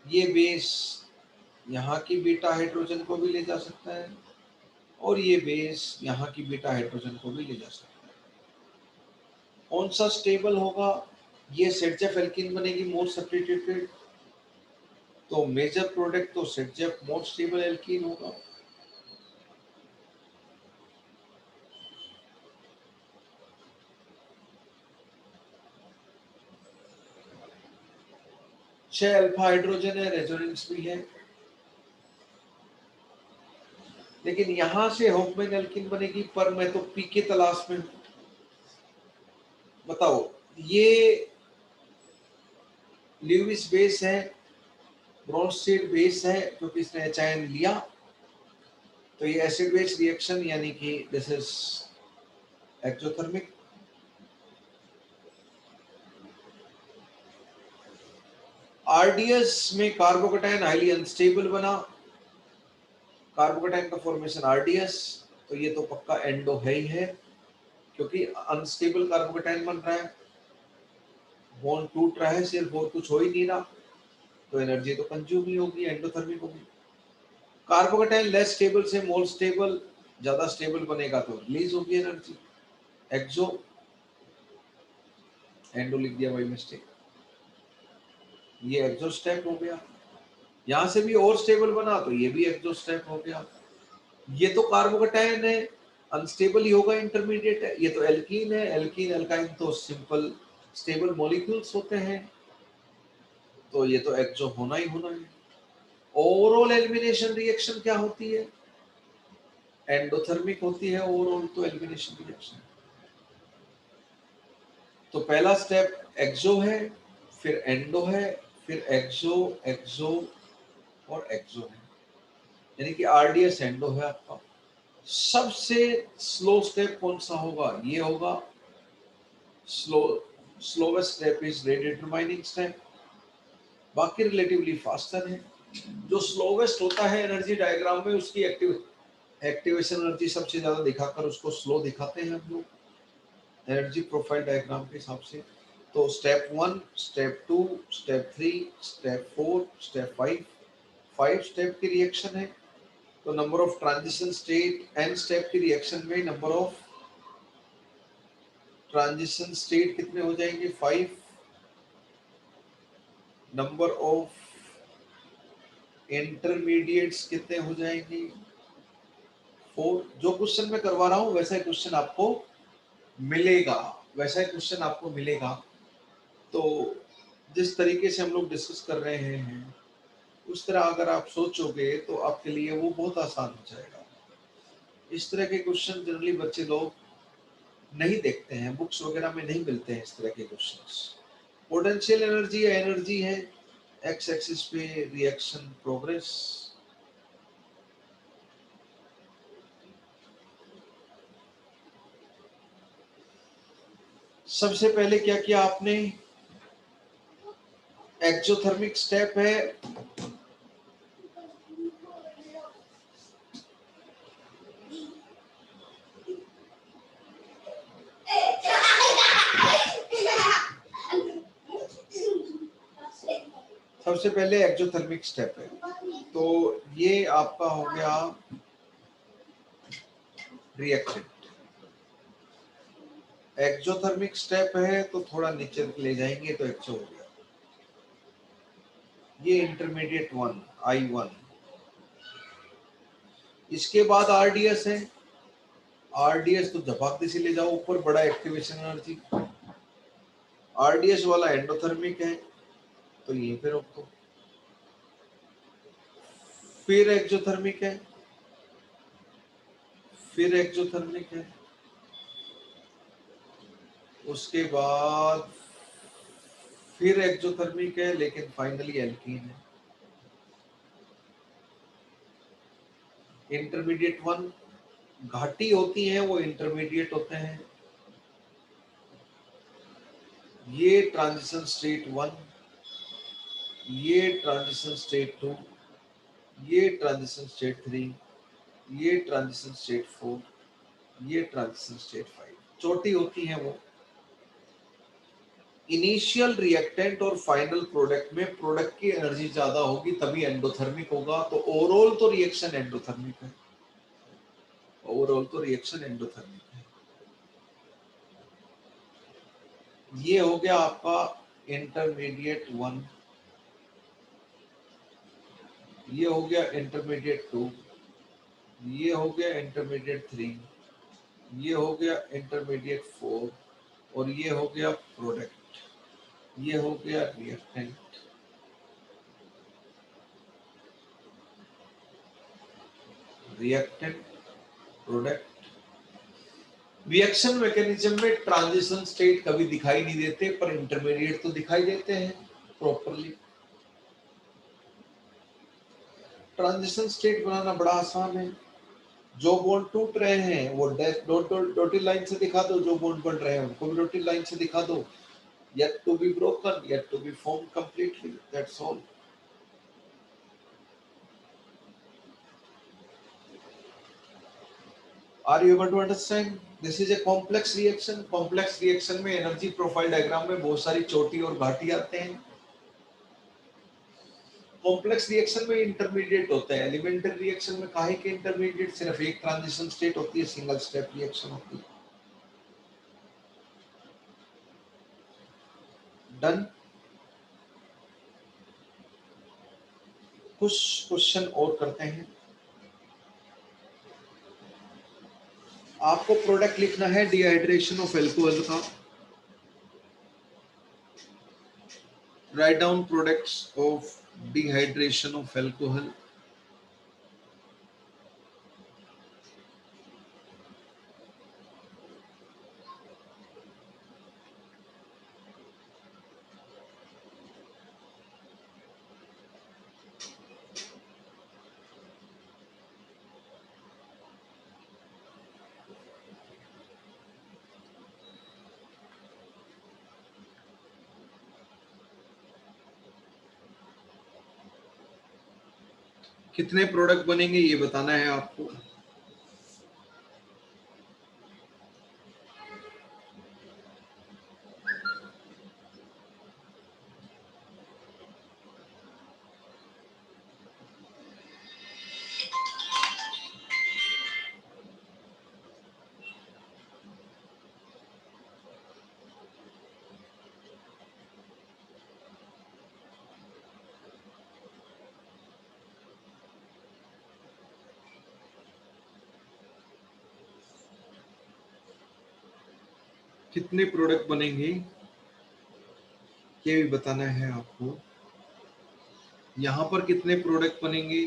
ये बेस यहाँ की बीटा हाइड्रोजन को भी ले जा सकता है और ये बेस यहाँ की बीटा हाइड्रोजन को भी ले जा सकता है। कौन सा स्टेबल होगा, ये सेटजेफ एल्कीन बनेगी मोर सब्स्टिट्यूटेड, तो मेजर प्रोडक्ट तो सेटजेफ मोर स्टेबल एल्कीन होगा। छह अल्फा हाइड्रोजन है, रेजोनेंस भी है, लेकिन यहां से होफमैन एल्कीन बनेगी, पर मैं तो पीके तलाश में हूं। बताओ, ये ल्यूविस बेस है, ब्रोंस्टेड बेस है, क्योंकि इसने एचायन लिया, तो ये एसिड बेस रिएक्शन यानी कि दिस इज एक्सोथर्मिक। आरडीएस में कार्बोकैटायन हाईली अनस्टेबल बना, कार्बोकैटायन का फॉर्मेशन आरडीएस, तो ये तो पक्का एंडो है ही है, क्योंकि अनस्टेबल कार्बोकैटायन बन रहा है, बॉन्ड टूट रहा है सिर्फ, और कुछ हो ही नहीं रहा, तो एनर्जी तो कंज्यूम ही होगी, एंडोथर्मिक होगी। कार्बोकैटायन लेस स्टेबल से मोर स्टेबल, ज्यादा स्टेबल बनेगा तो रिलीज होगी एनर्जी, एक्सो, एंडो लिख दिया बाई मिस्टेक, ये एक्सो स्टेप हो गया। यहां से भी और स्टेबल बना तो ये भी एक्सो स्टेप हो गया। ये तो कार्बोकैटायन है, अनस्टेबल ही होगा, इंटरमीडिएट है। ये तो एल्कीन है, एल्कीन एल्काइन तो सिंपल स्टेबल मॉलिक्यूल्स होते हैं, तो ये तो एक्सो होना ही होना है। ओवरऑल एलिमिनेशन रिएक्शन क्या होती है, एंडोथर्मिक होती है ओवरऑल तो एलिमिनेशन रिएक्शन। तो पहला स्टेप एक्सो है, फिर एंडो है, फिर एक्सो, एक्सो और एक्सो है, यानी कि आरडीएस एंडो है आपका। सबसे स्लो स्टेप कौन सा होगा, ये होगा slowest step is rate determining step, बाकी रिलेटिवली फास्टर है। जो स्लोवेस्ट होता है एनर्जी डायग्राम में, उसकी एक्टिवेशन एनर्जी सबसे ज्यादा दिखाकर उसको स्लो दिखाते हैं हम लोग एनर्जी प्रोफाइल डायग्राम के हिसाब से। तो step 1, step 2, step 3, step 4, step 5 step की रिएक्शन है। तो number of transition state N step की रिएक्शन में नंबर ऑफ ट्रांजिशन स्टेट कितने हो जाएंगे 5, नंबर ऑफ इंटरमीडिएट्स कितने हो जाएंगे 4। जो क्वेश्चन मैं करवा रहा हूं वैसा क्वेश्चन आपको मिलेगा, वैसा क्वेश्चन आपको मिलेगा। तो जिस तरीके से हम लोग डिस्कस कर रहे हैं उस तरह अगर आप सोचोगे तो आपके लिए वो बहुत आसान हो जाएगा। इस तरह के क्वेश्चन जनरली बच्चे लोग नहीं देखते हैं, बुक्स वगैरह में नहीं मिलते हैं इस तरह के क्वेश्चंस। पोटेंशियल एनर्जी या एनर्जी है एक्स एक्सिस पे रिएक्शन प्रोग्रेस। सबसे पहले क्या किया आपने, एक्सोथर्मिक स्टेप है, सबसे पहले एक्सोथर्मिक स्टेप है। तो ये आपका हो गया रिएक्शन। एक्सोथर्मिक स्टेप है तो थोड़ा नीचे ले जाएंगे तो एक्सो हो गया। ये इंटरमीडिएट 1 I1। इसके बाद आरडीएस है। आरडीएस तो झपाकते से ले जाओ ऊपर, बड़ा एक्टिवेशन एनर्जी। आरडीएस वाला एंडोथर्मिक है तो यहीं पे रोक दो। फिर एक्सोथर्मिक है, फिर एक्सोथर्मिक है, उसके बाद फिर एक्सोथर्मिक है, लेकिन फाइनली एल्कीन है। इंटरमीडिएट 1 घाटी होती है वो इंटरमीडिएट होते हैं। ये ट्रांजिशन स्टेट 1, ये ट्रांजिशन स्टेट 2, ये ट्रांजिशन स्टेट 3, ये ट्रांजिशन स्टेट 4, ये ट्रांजिशन स्टेट 5। छोटी होती है वो। इनिशियल रिएक्टेंट और फाइनल प्रोडक्ट में प्रोडक्ट की एनर्जी ज्यादा होगी तभी एंडोथर्मिक होगा। तो ओवरऑल तो रिएक्शन एंडोथर्मिक है, ओवरऑल तो रिएक्शन एंडोथर्मिक है। ये हो गया आपका इंटरमीडिएट 1, ये हो गया इंटरमीडिएट 2, ये हो गया इंटरमीडिएट 3, ये हो गया इंटरमीडिएट 4 और ये हो गया प्रोडक्ट, ये हो गया reactant. Reactant, product. Reaction mechanism में ट्रांजिशन स्टेट कभी दिखाई नहीं देते पर इंटरमीडिएट तो दिखाई देते हैं प्रॉपरली। ट्रांजिशन स्टेट बनाना बड़ा आसान है। जो बॉन्ड टूट रहे हैं वो डॉटेड लाइन से दिखा दो, जो बॉन्ड बन रहे हैं उनको भी डॉटेड लाइन से दिखा दो। Yet to be broken, yet to be formed completely, that's all. Are you able to understand? This is a complex reaction. Complex reaction में एनर्जी प्रोफाइल डायग्राम में बहुत सारी चोटी और घाटी आते हैं। कॉम्प्लेक्स रिएक्शन में इंटरमीडिएट होते हैं। एलिमेंट्री रिएक्शन में काहे के इंटरमीडिएट, सिर्फ एक ट्रांजिशन स्टेट होती है, सिंगल स्टेप रिएक्शन होती है। डन। कुछ क्वेश्चन और करते हैं। आपको प्रोडक्ट लिखना है डिहाइड्रेशन ऑफ एल्कोहल का। Write down products of dehydration of alcohol. कितने प्रोडक्ट बनेंगे ये बताना है आपको। कितने प्रोडक्ट बनेंगे ये भी बताना है आपको। यहाँ पर कितने प्रोडक्ट बनेंगे,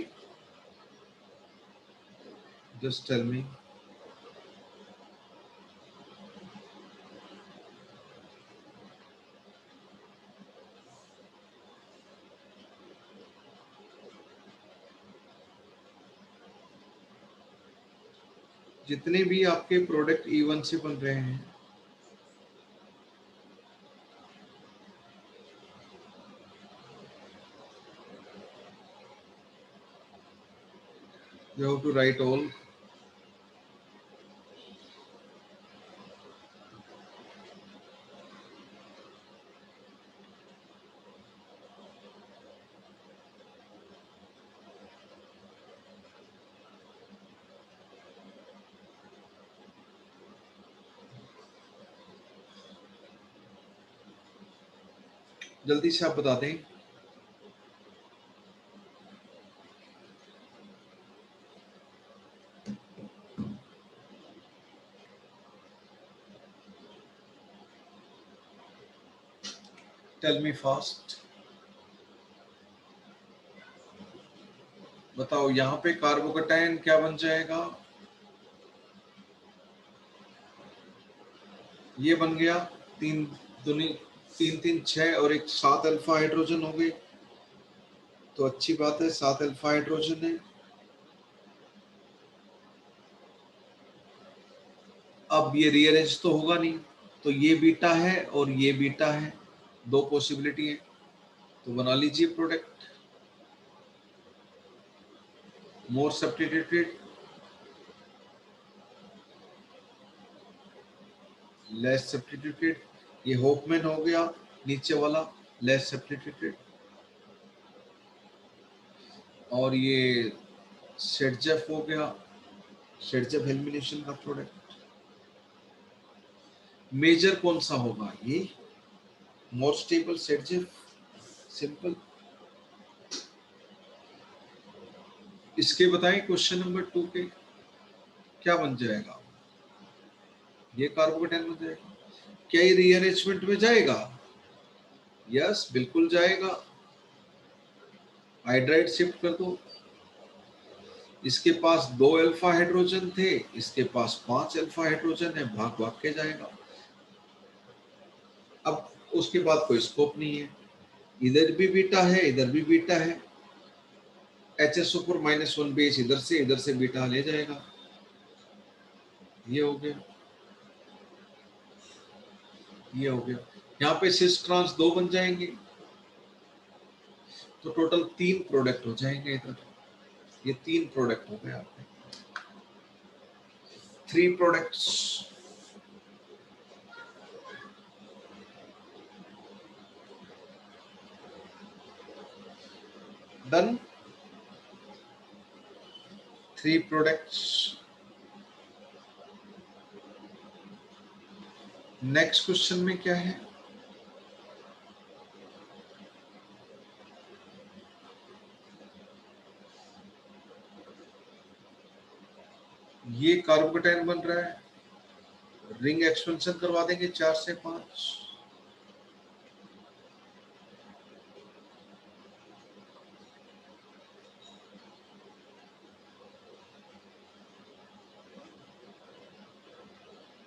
जस्ट टेल मी। जितने भी आपके प्रोडक्ट E1 से बन रहे हैं, you have to write all। जल्दी से आप बता दें। Tell me fast. बताओ यहाँ पे कार्बोकैटायन क्या बन जाएगा, ये बन गया 3 दूनी 3 3 6 और एक 7 अल्फा हाइड्रोजन हो गए। तो अच्छी बात है, 7 अल्फा हाइड्रोजन है। अब ये रीअरेंज तो होगा नहीं, तो ये बीटा है और ये बीटा है, दो पॉसिबिलिटी है। तो बना लीजिए प्रोडक्ट। मोर सब्स्टिट्यूटेड, लेस सब्स्टिट्यूटेड। ये होपमैन हो गया नीचे वाला, लेस सब्स्टिट्यूटेड। और ये शेडजेफ हो गया, शेडजेफ एलिमिनेशन का प्रोडक्ट। मेजर कौन सा होगा, ये मोर स्टेबल शेडजेफ, सिंपल। इसके बताएं क्वेश्चन नंबर 2 के क्या बन जाएगा, ये कार्बोकैटायन बन जाएगा। क्या ये रीअरेंजमेंट में जाएगा, यस बिल्कुल जाएगा। हाइड्राइड शिफ्ट कर दो, इसके पास 2 अल्फा हाइड्रोजन थे, इसके पास 5 अल्फा हाइड्रोजन है, भाग भाग के जाएगा। अब उसके बाद कोई स्कोप नहीं है, इधर भी बीटा है इधर भी बीटा है। HSO4 -1 बेस इधर से बीटा ले जाएगा। ये हो गया, ये हो गया। यहाँ पे सिस ट्रांस 2 बन जाएंगे, तो टोटल 3 प्रोडक्ट हो जाएंगे इधर। ये 3 प्रोडक्ट हो गए आपके, 3 products. Done, 3 products. Next question में क्या है, ये कार्बोकैटायन बन रहा है, रिंग एक्सपेंशन करवा देंगे 4 से 5।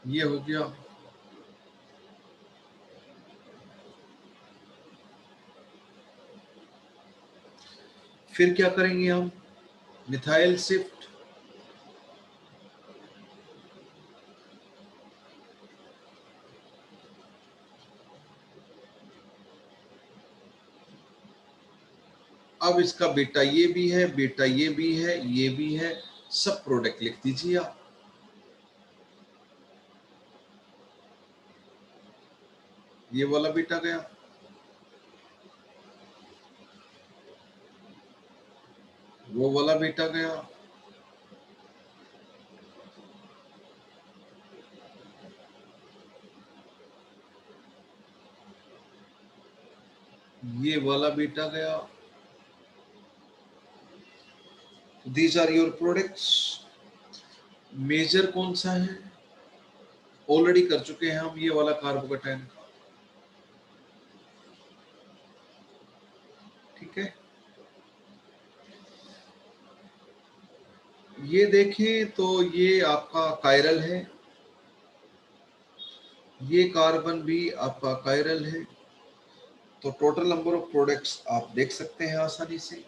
ये हो गया। फिर क्या करेंगे हम, मिथाइल शिफ्ट। अब इसका बेटा ये भी है, बेटा ये भी है, ये भी है, सब प्रोडक्ट लिख दीजिए आप। ये वाला बेटा गया, वो वाला बेटा गया, ये वाला बेटा गया। These are your products। Major कौन सा है, ऑलरेडी कर चुके हैं हम ये वाला कार्बोकेटाइन का, ठीक है। ये देखें तो ये आपका कायरल है, ये कार्बन भी आपका कायरल है। तो टोटल नंबर ऑफ प्रोडक्ट्स आप देख सकते हैं आसानी से।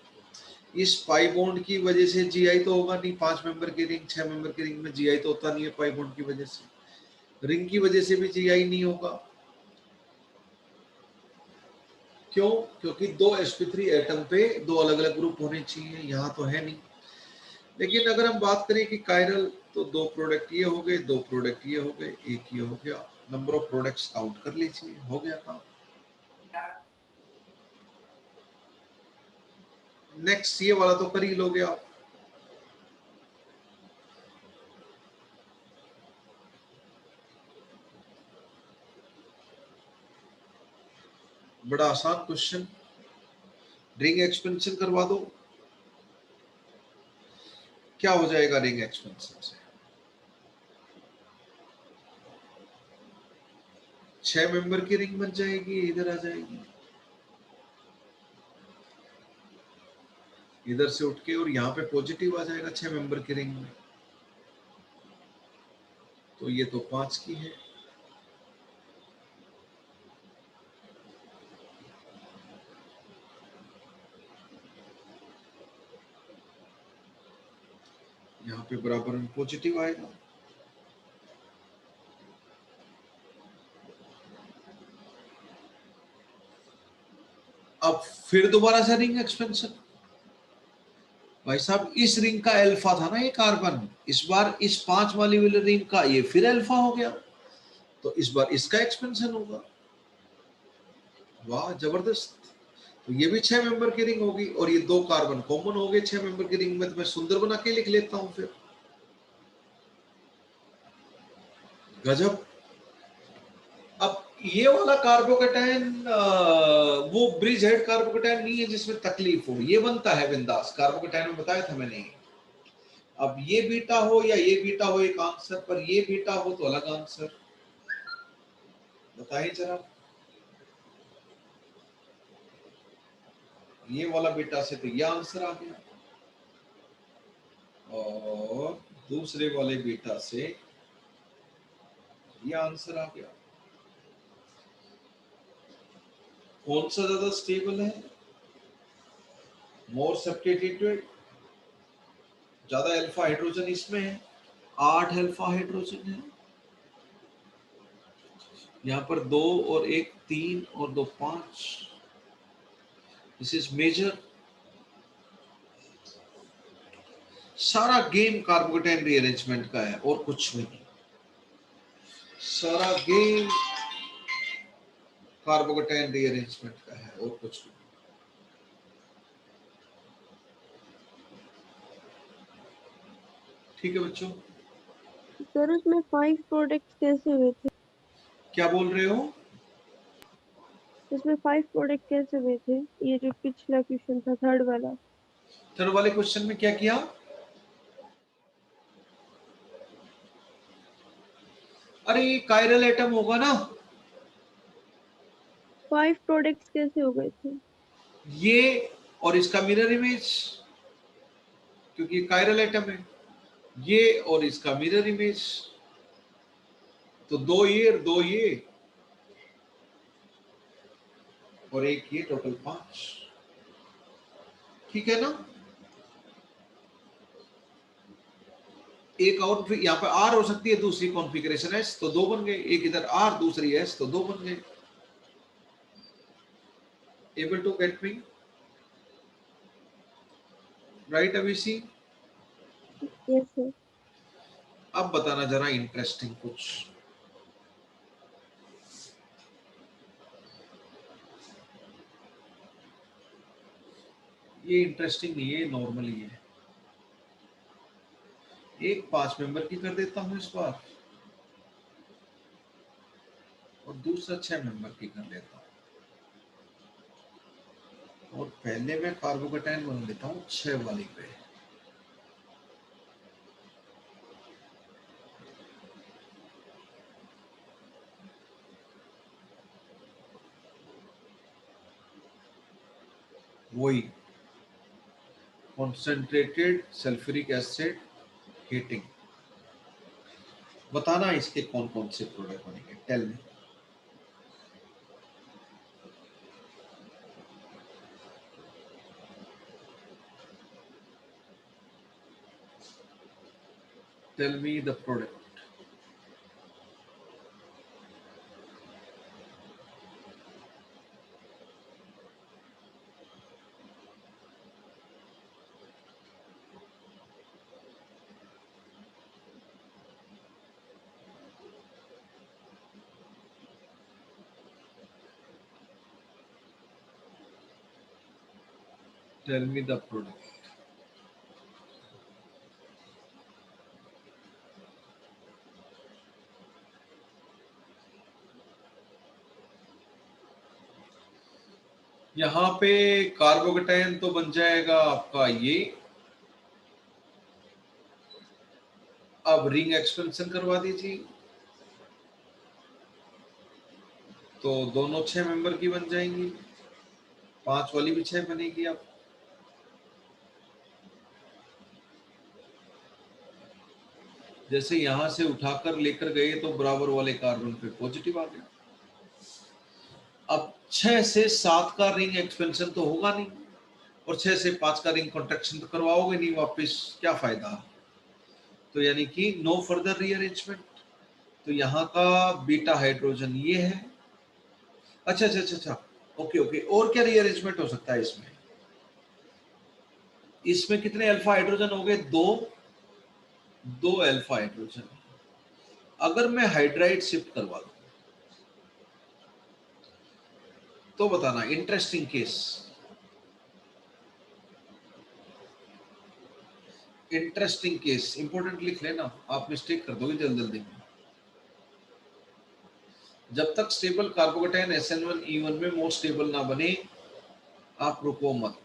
इस पाई बॉन्ड की वजह से जीआई तो होगा नहीं, 5 मेंबर की रिंग 6 मेंबर की रिंग में जीआई तो होता नहीं है पाई बॉन्ड की वजह से। रिंग की वजह से भी जीआई नहीं होगा। क्यों? क्योंकि दो sp3 एटम पे दो अलग अलग ग्रुप होने चाहिए, यहाँ तो है नहीं। लेकिन अगर हम बात करें कि कायरल, तो दो प्रोडक्ट ये हो गए, दो प्रोडक्ट ये हो गए, एक ये हो गया। नंबर ऑफ प्रोडक्ट्स काउंट कर लीजिए, हो गया काम। नेक्स्ट ये वाला तो कर ही लोगे आप। बड़ा आसान क्वेश्चन, रिंग एक्सपेंशन करवा दो। क्या हो जाएगा रिंग एक्सपेंशन से? 6 मेंबर की रिंग बन जाएगी, इधर आ जाएगी, इधर से उठ के, और यहाँ पे पॉजिटिव आ जाएगा 6 मेंबर की रिंग में। तो ये तो 5 की है। यहाँ पे बराबर में पॉजिटिव आएगा। अब फिर दोबारा से रिंग एक्सपेंशन। भाई साहब, इस रिंग का अल्फा था ना ये कार्बन, इस बार इस 5 वाली रिंग का ये फिर अल्फा हो गया, तो इस बार इसका एक्सपेंशन होगा। वाह जबरदस्त। तो ये भी 6 मेंबर की रिंग होगी, और ये दो कार्बन कॉमन हो गए 6 मेंबर की रिंग में। तो मैं सुंदर बना के लिख लेता हूं फिर। गजब। अब ये वाला कार्बोकेटाइन वो ब्रिज हेड कार्बोकेटाइन नहीं है जिसमें तकलीफ हो, ये बनता है बिंदास। कार्बोकेटाइन में बताया था मैंने। अब ये बीटा हो या ये बीटा हो एक आंसर, पर ये बीटा हो तो अलग आंसर। बताइए जरा। ये वाला बीटा से तो ये आंसर आ गया, और दूसरे वाले बीटा से ये आंसर आ गया। कौन सा ज्यादा स्टेबल है? मोर सब्स्टिट्यूटेड, ज्यादा अल्फा हाइड्रोजन इसमें है, 8 अल्फा हाइड्रोजन है। यहाँ पर 2 और 1 3 और 2 5। This is major. सारा गेम कार्बोकेटाइन रीअरेंजमेंट का है और कुछ भी नहीं। सारा गेम कार्बोकेटाइन रीअरेंजमेंट का है और कुछ भी नहीं। ठीक है बच्चों। सर उसमें 5 प्रोडक्ट्स कैसे हुए थे? क्या बोल रहे हो? उसमें 5 प्रोडक्ट कैसे हुए थे? ये जो पिछला क्वेश्चन था, थर्ड वाला। थर्ड वाले क्वेश्चन में क्या किया? अरे ये कायरल एटम होगा ना। 5 प्रोडक्ट्स कैसे हो गए थे? ये और इसका मिरर इमेज, क्योंकि कायरल एटम है। ये और इसका मिरर इमेज, तो 2 ये और 2 ये और एक ये, टोटल 5। ठीक है ना। एक और यहाँ पे आर हो सकती है, दूसरी कॉन्फ़िगरेशन एस, तो 2 बन गए। एक इधर आर, दूसरी एस, तो 2 बन गए। Able to get me right Abhishi? Yes sir. अब बताना जरा इंटरेस्टिंग कुछ। ये इंटरेस्टिंग नहीं है, नॉर्मल ही है। एक 5 मेंबर की कर देता हूं इस बार, और दूसरा 6 मेंबर की कर लेता हूं, और पहले मैं कार्बोकेटाइन बना लेता हूं 6 वाली पे। वही कॉन्सेंट्रेटेड सल्फ्यूरिक एसिड हीटिंग। बताना इसके कौन कौन से प्रोडक्ट बनेंगे, tell me. Tell me the product. Tell me the product. यहाँ पे कार्बोकेटाइन तो बन जाएगा आपका ये। अब रिंग एक्सपेंशन करवा दीजिए, तो दोनों 6 मेंबर की बन जाएंगी, 5 वाली भी 6 बनेगी। अब जैसे यहां से उठाकर लेकर गए तो बराबर वाले कार्बन पे पॉजिटिव आ गया। अब 6 से 7 का रिंग एक्सपेंशन तो होगा नहीं, और 6 से 5 का रिंग कॉन्ट्रैक्शन तो करवाओगे नहीं वापस, क्या फायदा। तो यानी कि नो फर्दर रीअरेंजमेंट। तो यहाँ का बीटा हाइड्रोजन ये है। अच्छा अच्छा अच्छा अच्छा, ओके ओके। और क्या रीअरेंजमेंट हो सकता है इसमें? इसमें कितने अल्फा हाइड्रोजन हो गए? दो अल्फा हाइड्रोजन। अगर मैं हाइड्राइड शिफ्ट करवा दूं तो बताना, interesting case. Interesting case important लिख लेना, आप मिस्टेक कर दोगे जल्दी जल्दी में। जब तक स्टेबल कार्बोकेटाइन SN1E1 में मोस्ट स्टेबल ना बने, आप रुको मत।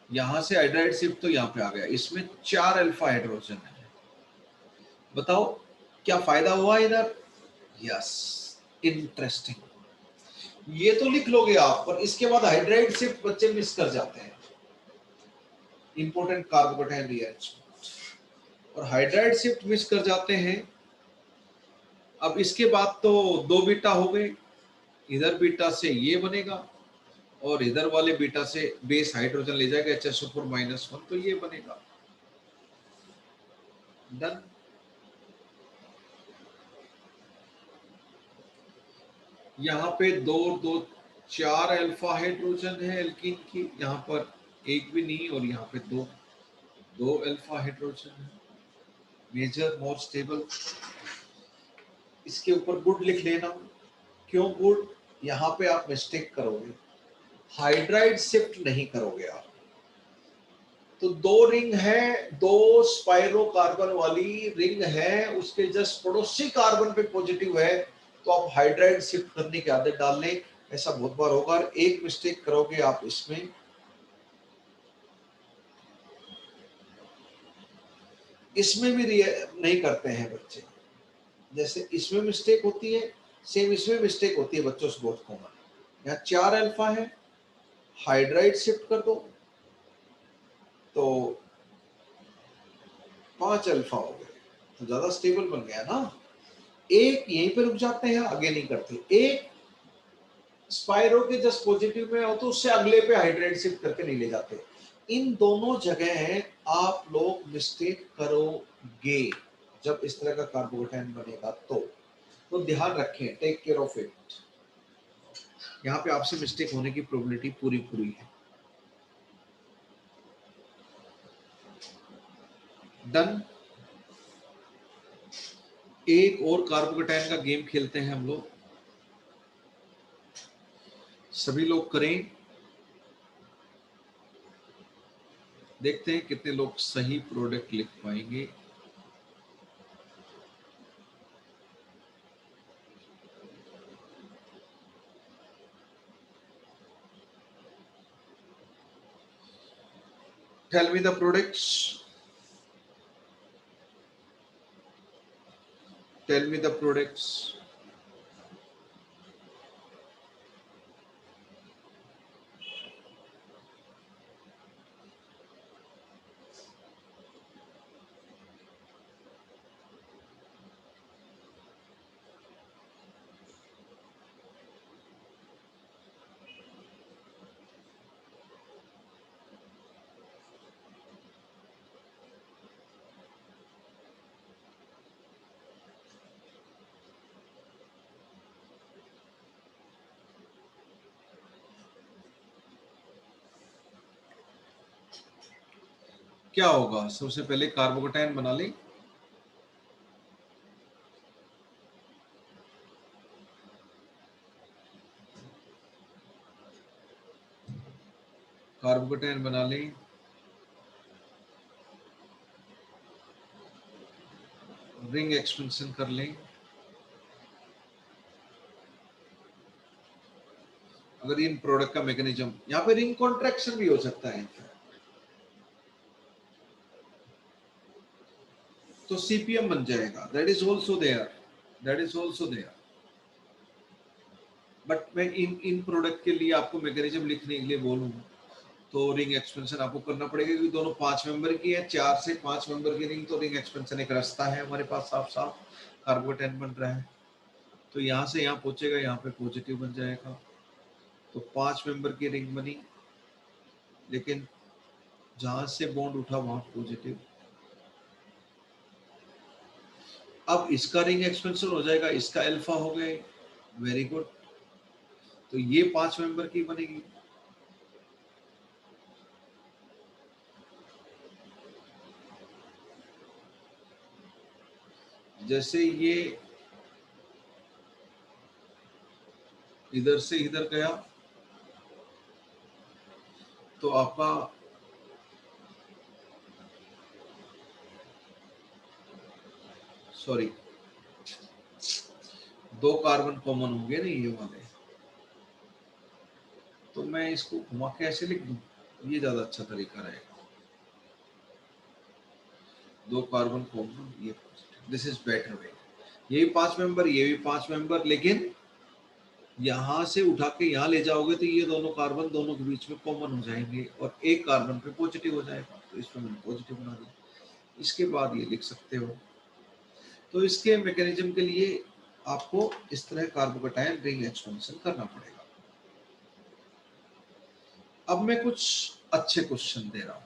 यहां से हाइड्राइड शिफ्ट तो यहाँ पे आ गया, इसमें 4 अल्फा हाइड्रोजन है। बताओ क्या फायदा हुआ इधर? Yes, interesting. ये तो लिख लोगे आप, पर इसके बाद हाइड्राइड शिफ्ट बच्चे मिस कर जाते हैं। इंपॉर्टेंट कार्बोकेटाइन रिएक्शन और हाइड्राइड शिफ्ट मिस कर जाते हैं। अब इसके बाद तो 2 बीटा हो गए, इधर बीटा से ये बनेगा और इधर वाले बीटा से बेस हाइड्रोजन ले जाएगा HSO4-1, तो ये बनेगा। डन। यहाँ पे 4 अल्फा हाइड्रोजन है एल्कीन की, यहाँ पर एक भी नहीं, और यहाँ पे दो अल्फा हाइड्रोजन है। Major more stable. इसके ऊपर गुड लिख लेना। क्यों गुड? यहाँ पे आप मिस्टेक करोगे, हाइड्राइड शिफ्ट नहीं करोगे आप। तो 2 रिंग है, 2 स्पाइरो कार्बन वाली रिंग है, उसके जस्ट पड़ोसी कार्बन पे पॉजिटिव है, तो आप हाइड्राइड शिफ्ट करने की आदत डाल लें। ऐसा बहुत बार होगा। एक मिस्टेक करोगे आप इसमें, इसमें भी नहीं करते हैं बच्चे। जैसे इसमें मिस्टेक होती है, सेम इसमें मिस्टेक होती है बच्चों से बहुत कॉमन। यहाँ 4 अल्फा है, हाइड्राइड शिफ्ट कर दो तो 5 अल्फा हो गए, तो ज्यादा स्टेबल बन गया ना। एक यहीं पे रुक जाते हैं, आगे नहीं करते। एक स्पाइरो के जस्ट पॉजिटिव में हो तो उससे अगले पे हाइड्राइड शिफ्ट करके नहीं ले जाते। इन दोनों जगह आप लोग मिस्टेक करोगे जब इस तरह का कार्बोकेटाइन बनेगा। तो ध्यान रखें, टेक केयर ऑफ इट। यहाँ पे आपसे मिस्टेक होने की प्रोबेबिलिटी पूरी पूरी है। डन। एक और कार्बोकेटाइन का गेम खेलते हैं हम लोग, सभी लोग करें। देखते हैं कितने लोग सही प्रोडक्ट लिख पाएंगे। Tell me the products. Tell me the products. क्या होगा? सबसे पहले कार्बोकेटायन बना लें। कार्बोकेटायन बना लें। रिंग एक्सपेंशन कर लें। अगर इन प्रोडक्ट का मैकेनिज्म, यहाँ पे रिंग कॉन्ट्रैक्शन भी हो सकता है, तो सीपीएम बन जाएगा। That is also there, that is also there. But मैं इन प्रोडक्ट के लिए आपको मैकेनिज्म लिखने के लिए बोलूँ तो रिंग एक्सपेंशन आपको करना पड़ेगा, क्योंकि दोनों 5 मेंबर की है। 4 से 5 मेंबर की रिंग, तो रिंग एक्सपेंशन एक रास्ता है हमारे पास, साफ साफ कार्बोकेटायन बन रहा है। तो यहाँ से यहाँ पहुंचेगा, यहाँ पे पॉजिटिव बन जाएगा, तो 5 मेंबर की रिंग बनी, लेकिन जहां से बॉन्ड उठा वहां पॉजिटिव। अब इसका रिंग एक्सपेंशन हो जाएगा, इसका अल्फा हो गए, वेरी गुड। तो ये 5 मेंबर की बनेगी। जैसे ये इधर से इधर गया, तो आपका सॉरी 2 कार्बन कॉमन होंगे ना ये वाले, तो मैं इसको घुमा के ऐसे लिख दूं, ये ज्यादा अच्छा तरीका रहेगा। 2 कार्बन कॉमन, ये दिस इज बेटर वे। ये भी 5 मेंबर, ये भी 5 मेंबर, लेकिन यहाँ से उठा के यहाँ ले जाओगे तो ये दोनों कार्बन दोनों के बीच में कॉमन हो जाएंगे और एक कार्बन पे पॉजिटिव हो जाएगा, तो इसमें मैंने पॉजिटिव बना दिया। इसके बाद ये लिख सकते हो। तो इसके मैकेनिज्म के लिए आपको इस तरह कार्बोकेटायन रिंग एक्सपेंशन करना पड़ेगा। अब मैं कुछ अच्छे क्वेश्चन दे रहा हूं,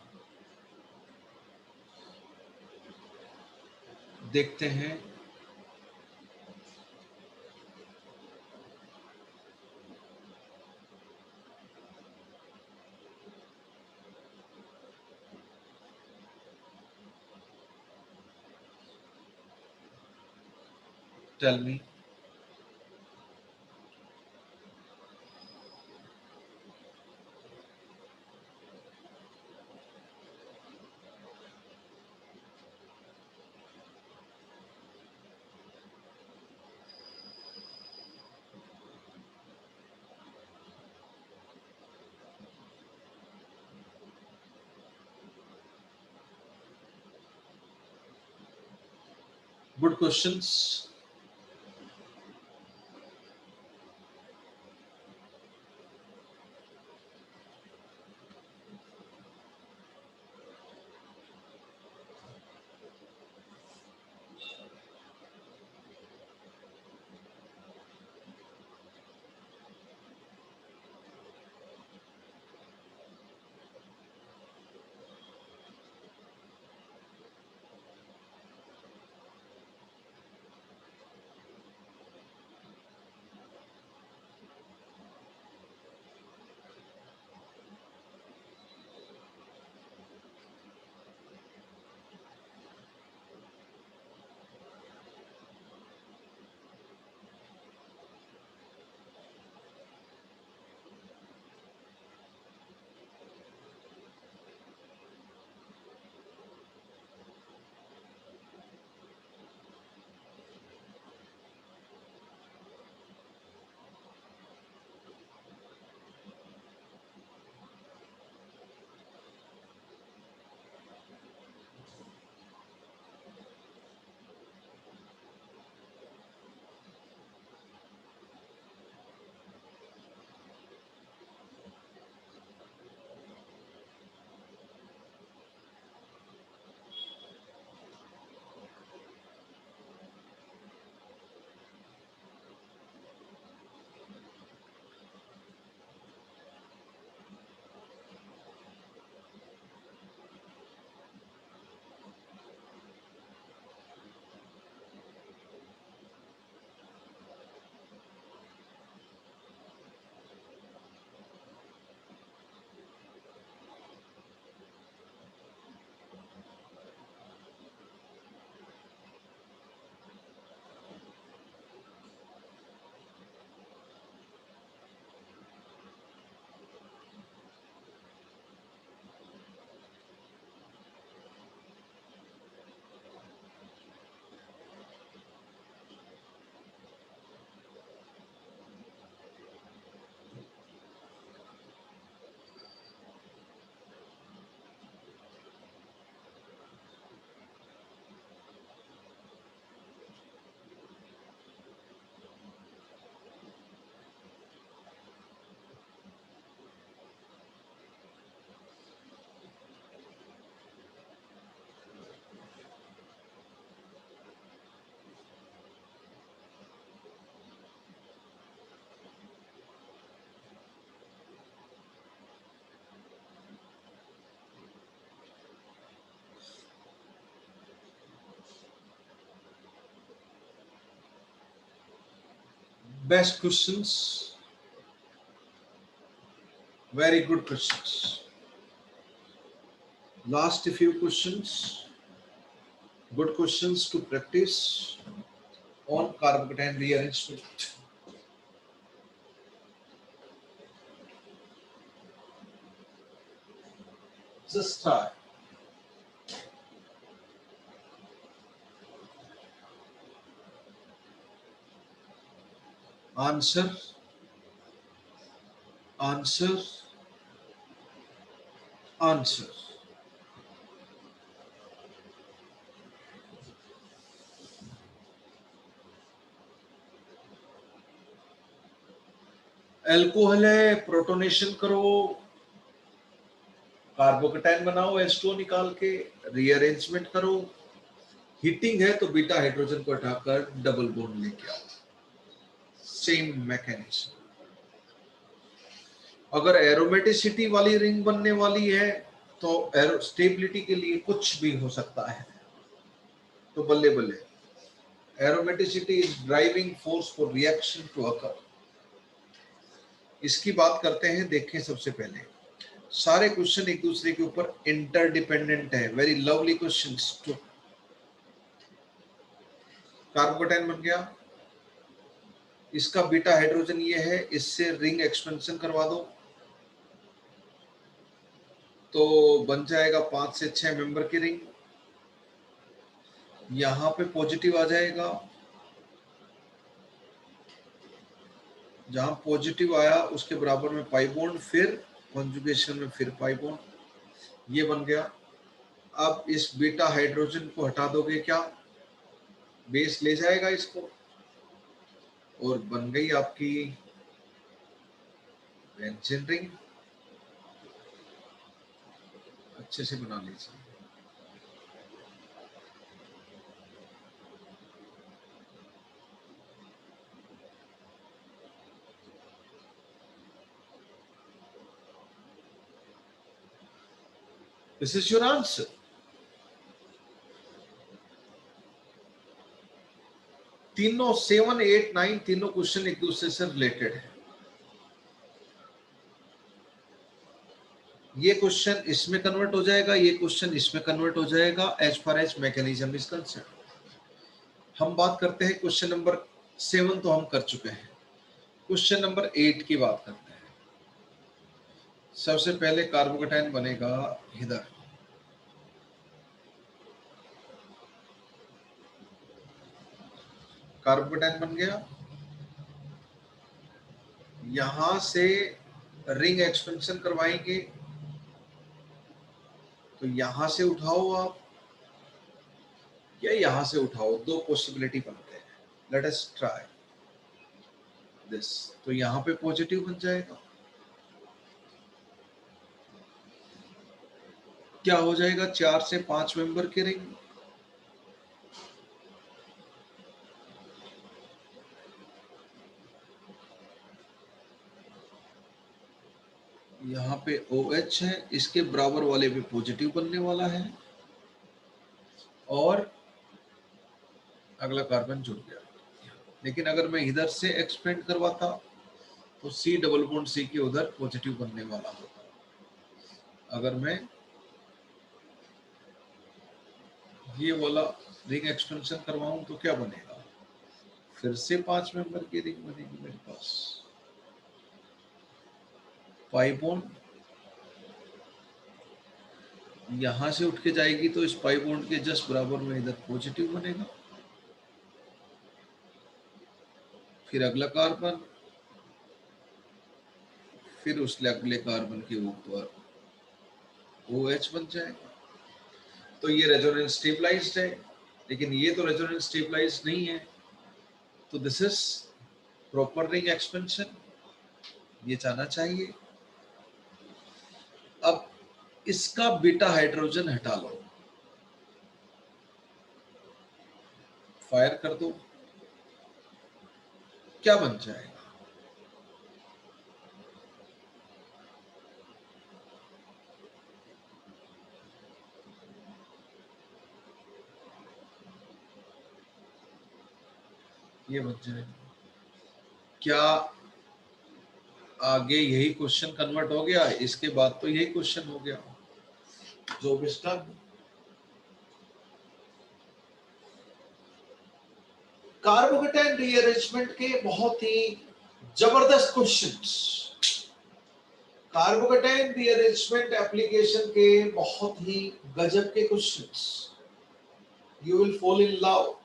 देखते हैं। Tell me. Good questions. Best questions, very good questions. Last few questions, good questions to practice on carbocation rearrangement. Just try. Answer, answer, answer. Alcohol है, प्रोटोनेशन करो, कार्बोकेटाइन बनाओ H2O निकाल के, रीअरेंजमेंट करो, हीटिंग है तो बीटा हाइड्रोजन को हटाकर डबल बॉन्ड लेके आओ, सेम मैकेनिज्म। अगर एरोमेटिसिटी वाली रिंग बनने वाली है तो स्टेबिलिटी के लिए कुछ भी हो सकता है, तो बल्ले बल्ले। Aromaticity is driving force for reaction to occur. इसकी बात करते हैं, देखें सबसे पहले सारे क्वेश्चन एक दूसरे के ऊपर इंटरडिपेंडेंट है, very lovely questions too. Carbocation बन गया, इसका बीटा हाइड्रोजन ये है, इससे रिंग एक्सपेंशन करवा दो तो बन जाएगा 5 से 6 मेंबर की रिंग। यहां पे पॉजिटिव आ जाएगा, जहां पॉजिटिव आया उसके बराबर में पाई बॉन्ड, फिर कॉन्जुगेशन में फिर पाई बॉन्ड, ये बन गया। अब इस बीटा हाइड्रोजन को हटा दोगे क्या, बेस ले जाएगा इसको, और बन गई आपकी बेंजीन रिंग। अच्छे से बना लीजिए। This is your answer. तीनों 7, 8, 9 तीनों क्वेश्चन एक दूसरे से रिलेटेड है। ये क्वेश्चन इसमें कन्वर्ट हो जाएगा, ये क्वेश्चन इसमें कन्वर्ट हो जाएगा, as far as mechanism is concern. हम बात करते हैं क्वेश्चन नंबर 7 तो हम कर चुके हैं, क्वेश्चन नंबर 8 की बात करते हैं। सबसे पहले कार्बोकेटाइन बनेगा इधर, कार्बोकेटाइन बन गया, यहां से रिंग एक्सपेंशन करवाएंगे तो यहां से उठाओ आप या यहां से उठाओ, दो पॉसिबिलिटी बनते हैं। Let us try this. तो यहां पे पॉजिटिव बन जाएगा, क्या हो जाएगा, 4 से 5 मेंबर की रिंग। यहाँ पे OH है, इसके बराबर वाले पे पॉजिटिव बनने वाला है, और अगला कार्बन जुड़ गया। लेकिन अगर मैं इधर से एक्सपेंड करवाता तो C डबल बॉन्ड C के उधर पॉजिटिव बनने वाला होता। अगर मैं ये वाला रिंग एक्सपेंशन करवाऊं तो क्या बनेगा, फिर से 5 मेंबर की रिंग बनेगी मेरे पास, पाई बॉन्ड यहां से उठ के जाएगी तो इस पाई बॉन्ड के जस्ट बराबर में इधर पॉजिटिव बनेगा, फिर अगला कार्बन, फिर उस अगले कार्बन के ऊपर OH बन जाएगा। तो ये रेजोनेंस स्टेबलाइज्ड है, लेकिन ये तो रेजोनेंस स्टेबलाइज्ड नहीं है, तो this is proper ring expansion, ये जाना चाहिए। अब इसका बीटा हाइड्रोजन हटा लो, फायर कर दो, क्या बन जाएगा, ये बन जाएगा। क्या आगे यही क्वेश्चन कन्वर्ट हो गया? इसके बाद तो यही क्वेश्चन हो गया जो मिस्टर कार्बोकेटाइन रीअरेंजमेंट के बहुत ही जबरदस्त क्वेश्चंस, कार्बोकेटाइन रीअरेंजमेंट एप्लीकेशन के बहुत ही गजब के questions, you will fall in love.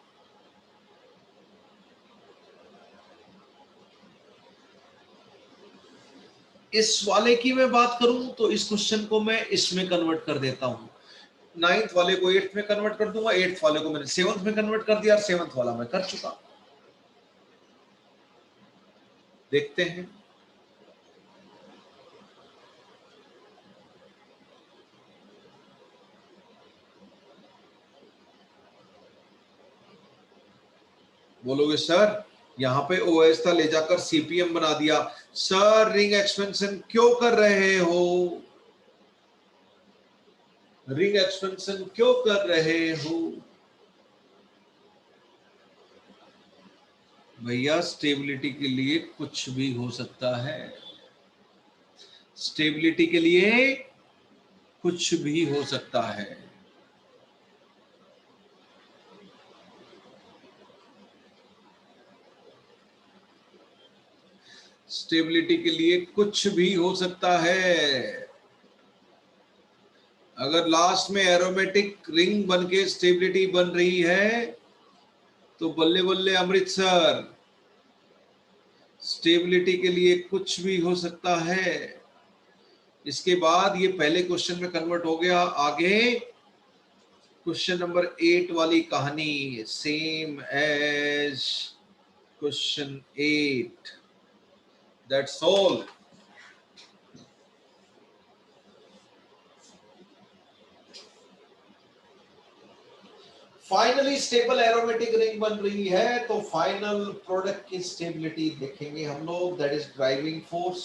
इस वाले की मैं बात करूं तो इस क्वेश्चन को मैं इसमें कन्वर्ट कर देता हूं, 9th वाले को 8th में कन्वर्ट कर दूंगा, 8th वाले को मैंने 7th में कन्वर्ट कर दिया, 7th वाला मैं कर चुका। देखते हैं बोलोगे सर यहां पे ओएस था ले जाकर सीपीएम बना दिया, सर रिंग एक्सपेंशन क्यों कर रहे हो, रिंग एक्सपेंशन क्यों कर रहे हो? भैया स्टेबिलिटी के लिए कुछ भी हो सकता है, स्टेबिलिटी के लिए कुछ भी हो सकता है। स्टेबिलिटी के लिए कुछ भी हो सकता है। अगर लास्ट में एरोमेटिक रिंग बन के स्टेबिलिटी बन रही है तो बल्ले बल्ले अमृतसर, स्टेबिलिटी के लिए कुछ भी हो सकता है। इसके बाद ये पहले क्वेश्चन में कन्वर्ट हो गया, आगे क्वेश्चन नंबर 8 वाली कहानी same as question 8, that's all. Finally stable aromatic ring बन रही है तो फाइनल प्रोडक्ट की स्टेबिलिटी देखेंगे हम लोग, दैट इज ड्राइविंग फोर्स,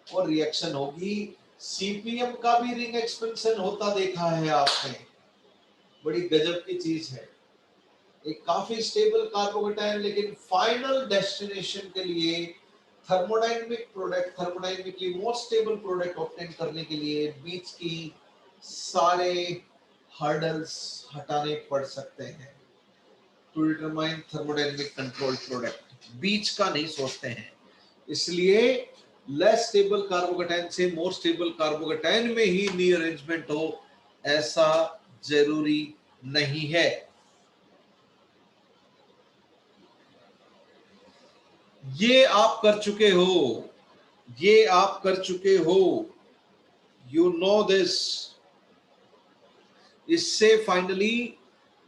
और रिएक्शन होगी। सीपीएम का भी रिंग एक्सपेंशन होता देखा है आपने, बड़ी गजब की चीज है। एक काफी स्टेबल कार्बोकेटाइन, लेकिन फाइनल डेस्टिनेशन के लिए thermodynamic product, thermodynamically most stable product obtain करने के लिए बीच की सारे हर्डल्स हटाने पड़ सकते हैं to determine thermodynamic control product. बीच का नहीं सोचते हैं, इसलिए लेस स्टेबल कार्बोकेटाइन से मोर स्टेबल कार्बोकेटाइन में ही रीअरेंजमेंट हो ऐसा जरूरी नहीं है। ये आप कर चुके हो, ये आप कर चुके हो, यू नो दिस। इससे फाइनली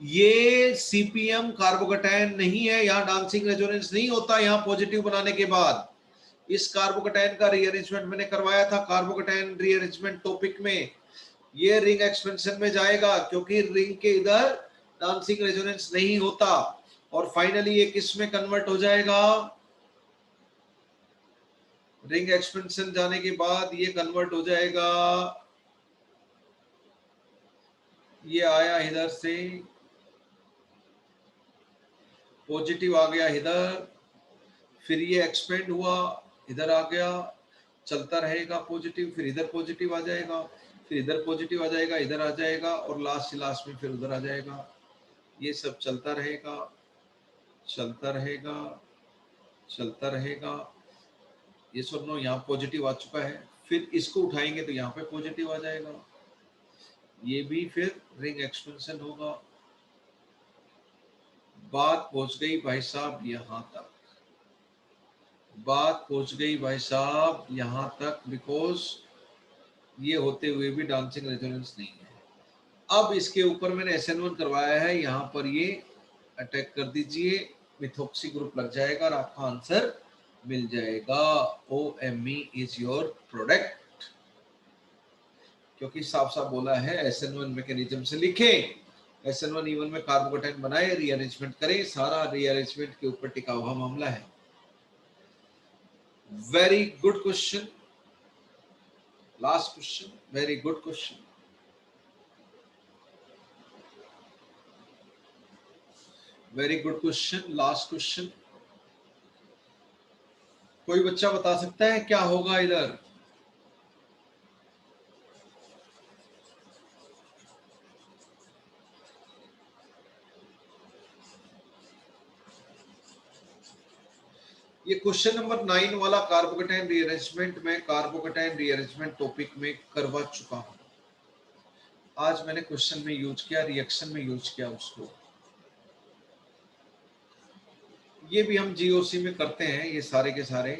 ये सीपीएम कार्बोकेटाइन नहीं है, यहां डांसिंग रेजोनेंस नहीं होता यहां पॉजिटिव बनाने के बाद। इस कार्बोकेटाइन का रीअरेंजमेंट मैंने करवाया था कार्बोकेटाइन रीअरेंजमेंट टॉपिक में, ये रिंग एक्सपेंशन में जाएगा क्योंकि रिंग के इधर डांसिंग रेजोनेंस नहीं होता, और फाइनली ये किस में कन्वर्ट हो जाएगा? रिंग एक्सपेंशन जाने के बाद ये कन्वर्ट हो जाएगा, ये आया इधर से पॉजिटिव आ गया इधर, फिर ये एक्सपेंड हुआ इधर आ गया, चलता रहेगा पॉजिटिव, फिर इधर पॉजिटिव आ जाएगा, फिर इधर पॉजिटिव आ जाएगा, इधर आ जाएगा, और लास्ट में फिर उधर आ जाएगा। ये सब चलता रहेगा, चलता रहेगा, चलता रहेगा। ये सुनो यहाँ पॉजिटिव आ चुका है, फिर इसको उठाएंगे तो यहाँ पे पॉजिटिव आ जाएगा, ये भी फिर रिंग एक्सपेंशन होगा। बात पहुंच गई भाई साहब यहां तक, बात पहुंच गई भाई साहब यहां तक, बिकॉज ये होते हुए भी डांसिंग रेजोनेंस नहीं है। अब इसके ऊपर मैंने SN1 करवाया है, यहां पर ये अटैक कर दीजिए, मिथॉक्सी ग्रुप लग जाएगा और आपका आंसर मिल जाएगा। OMe इज योर प्रोडक्ट, क्योंकि साफ साफ बोला है SN1 मैकेनिज्म से लिखे, SN1 E1 में कार्बोकेटाइन बनाए, रीअरेंजमेंट करें, सारा रीअरेंजमेंट के ऊपर टिका हुआ मामला है। Very good question, last question, very good question, very good question, last question. कोई बच्चा बता सकता है क्या होगा इधर? ये क्वेश्चन नंबर 9 वाला कार्बोकेटाइन रीअरेंजमेंट में कार्बोकेटाइन रीअरेंजमेंट टॉपिक में करवा चुका हूं। आज मैंने क्वेश्चन में यूज किया, रिएक्शन में यूज किया उसको। ये भी हम जीओसी में करते हैं, ये सारे के सारे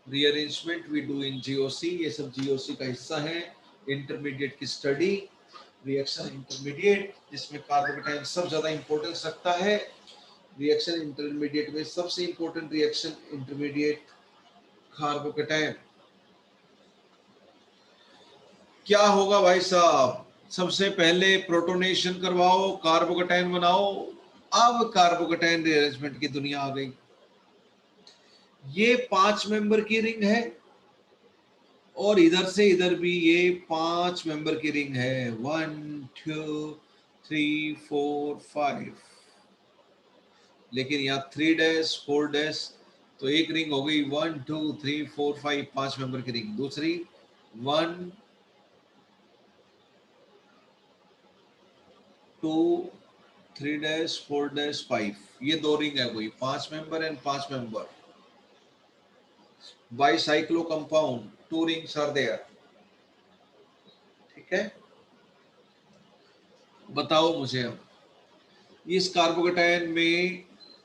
rearrangement we do in GOC. ये सब जीओसी का हिस्सा है। इंटरमीडिएट की स्टडी, रिएक्शन इंटरमीडिएट, जिसमें कार्बोकेटाइन सब ज्यादा इंपॉर्टेंस रखता है। रिएक्शन इंटरमीडिएट में सबसे इंपॉर्टेंट रिएक्शन इंटरमीडिएट कार्बोकेटाइन। क्या होगा भाई साहब? सबसे पहले प्रोटोनेशन करवाओ, कार्बोकेटाइन बनाओ। अब कार्बोकेटाइन रीअरेंजमेंट की दुनिया आ गई। ये 5 मेंबर की रिंग है और इधर से इधर भी ये 5 मेंबर की रिंग है। 1 2 3 4 5, लेकिन यहाँ 3 डैश 4 डैश, तो एक रिंग हो गई 1 2 3 4 5, 5 मेंबर की रिंग। दूसरी 1 2 3 डैश 4 डैश 5, ये दो रिंग है कोई, 5 member and 5 member. Bicyclo compound, 2 rings are there. ठीक है, बताओ मुझे अब इस कार्बोकेटाइन में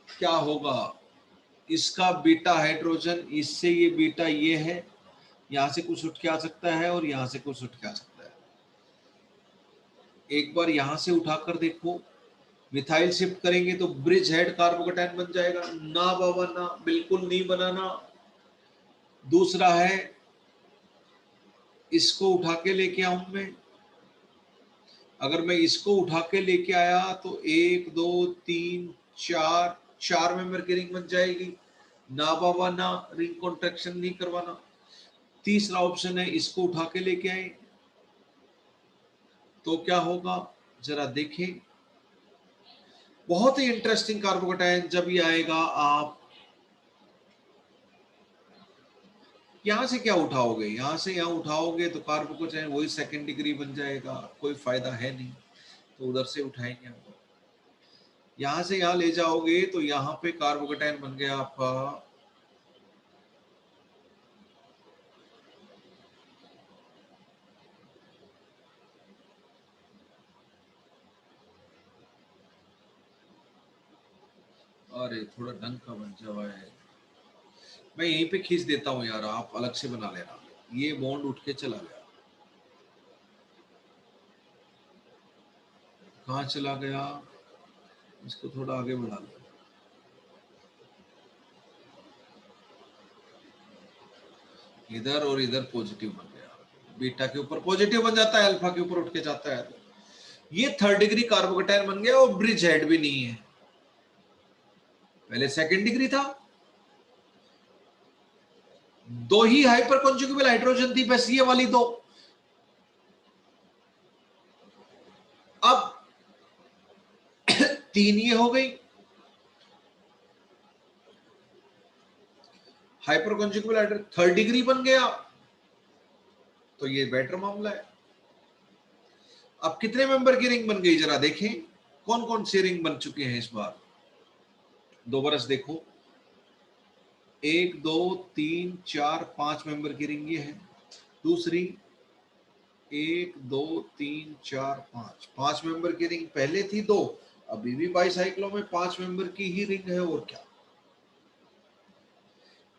क्या होगा? इसका बीटा हाइड्रोजन, इससे ये बीटा ये है, यहां से कुछ उठ के आ सकता है और यहां से कुछ उठ के आ सकता है। एक बार यहां से उठाकर देखो, मिथाइल शिफ्ट करेंगे तो ब्रिज हेड कार्बोकेटाइन बन जाएगा। ना बाबा ना, बिल्कुल नहीं बनाना। दूसरा है, इसको उठा के लेके आऊं मैं। अगर मैं इसको उठा के लेके आया तो 1 2 3 4, 4 मेंबर की रिंग बन जाएगी। ना बाबा ना, रिंग कॉन्ट्रैक्शन नहीं करवाना। तीसरा ऑप्शन है, इसको उठा के लेके आए तो क्या होगा जरा देखें। बहुत ही इंटरेस्टिंग कार्बोकेटाइन जब ये आएगा। आप यहां से क्या उठाओगे? यहां से यहां उठाओगे तो कार्बोकेटाइन वही सेकंड डिग्री बन जाएगा, कोई फायदा है नहीं। तो उधर से उठाएंगे हम। यहां से यहां ले जाओगे तो यहां पे कार्बोकेटाइन बन गया आपका अरे थोड़ा ढंग का बन जावा है। मैं यहीं पे खींच देता हूं यार, आप अलग से बना लेना। ये बॉन्ड उठ के चला गया, कहाँ चला गया? इसको थोड़ा आगे बढ़ा लो। इधर और इधर पॉजिटिव बन गया, बीटा के ऊपर पॉजिटिव बन जाता है, अल्फा के ऊपर उठ के जाता है। तो ये थर्ड डिग्री कार्बोकेटाइन बन गया और ब्रिज हेड भी नहीं है, पहले सेकंड डिग्री था। दो ही हाइपर कॉन्जुगेबल हाइड्रोजन थी, बस ये वाली दो। अब 3 ये हो गई। हाइपर कॉन्जुगेबल हाइड्रोजन थर्ड डिग्री बन गया, तो ये बेटर मामला है। अब कितने मेंबर की रिंग बन गई जरा देखें, कौन कौन सी रिंग बन चुके हैं इस बार। दो बरस देखो, 1 2 3 4 5 मेंबर की रिंग ये है। दूसरी 1 2 3 4 5, 5 मेंबर की रिंग पहले थी 2, अभी भी बाईसाइक्लो में 5 मेंबर की ही रिंग है, और क्या।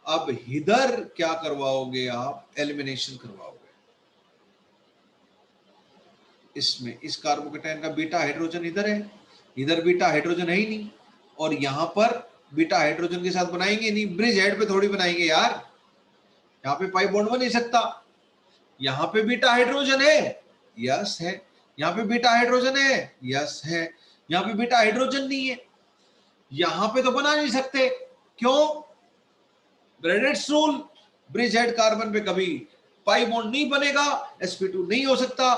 अब इधर क्या करवाओगे आप? एलिमिनेशन करवाओगे। इसमें इस कार्बोकेटाइन का बीटा हाइड्रोजन इधर है, इधर बीटा हाइड्रोजन है ही नहीं, और यहां पर बीटा हाइड्रोजन के साथ बनाएंगे नहीं, ब्रिज हेड पे थोड़ी बनाएंगे यार। यहाँ पे पाई बॉन्ड बन नहीं सकता। यहाँ पे बीटा हाइड्रोजन है, यस है। यहाँ पे बीटा हाइड्रोजन है, यस है। यहाँ पे बीटा हाइड्रोजन नहीं है, यहाँ पे तो बना नहीं सकते। क्यों? ब्रेडेट्स रूल, ब्रिज हेड कार्बन पे कभी पाई बॉन्ड नहीं बनेगा, sp2 नहीं हो सकता।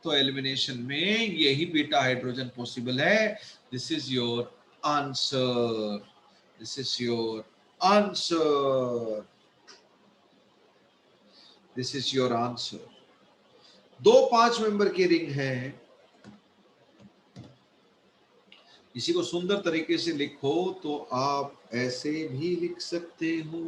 तो एलिमिनेशन में यही बीटा हाइड्रोजन पॉसिबल है। This is your answer, this is your answer, this is your answer. दो 5 मेंबर की रिंग है, इसी को सुंदर तरीके से लिखो तो आप ऐसे भी लिख सकते हो।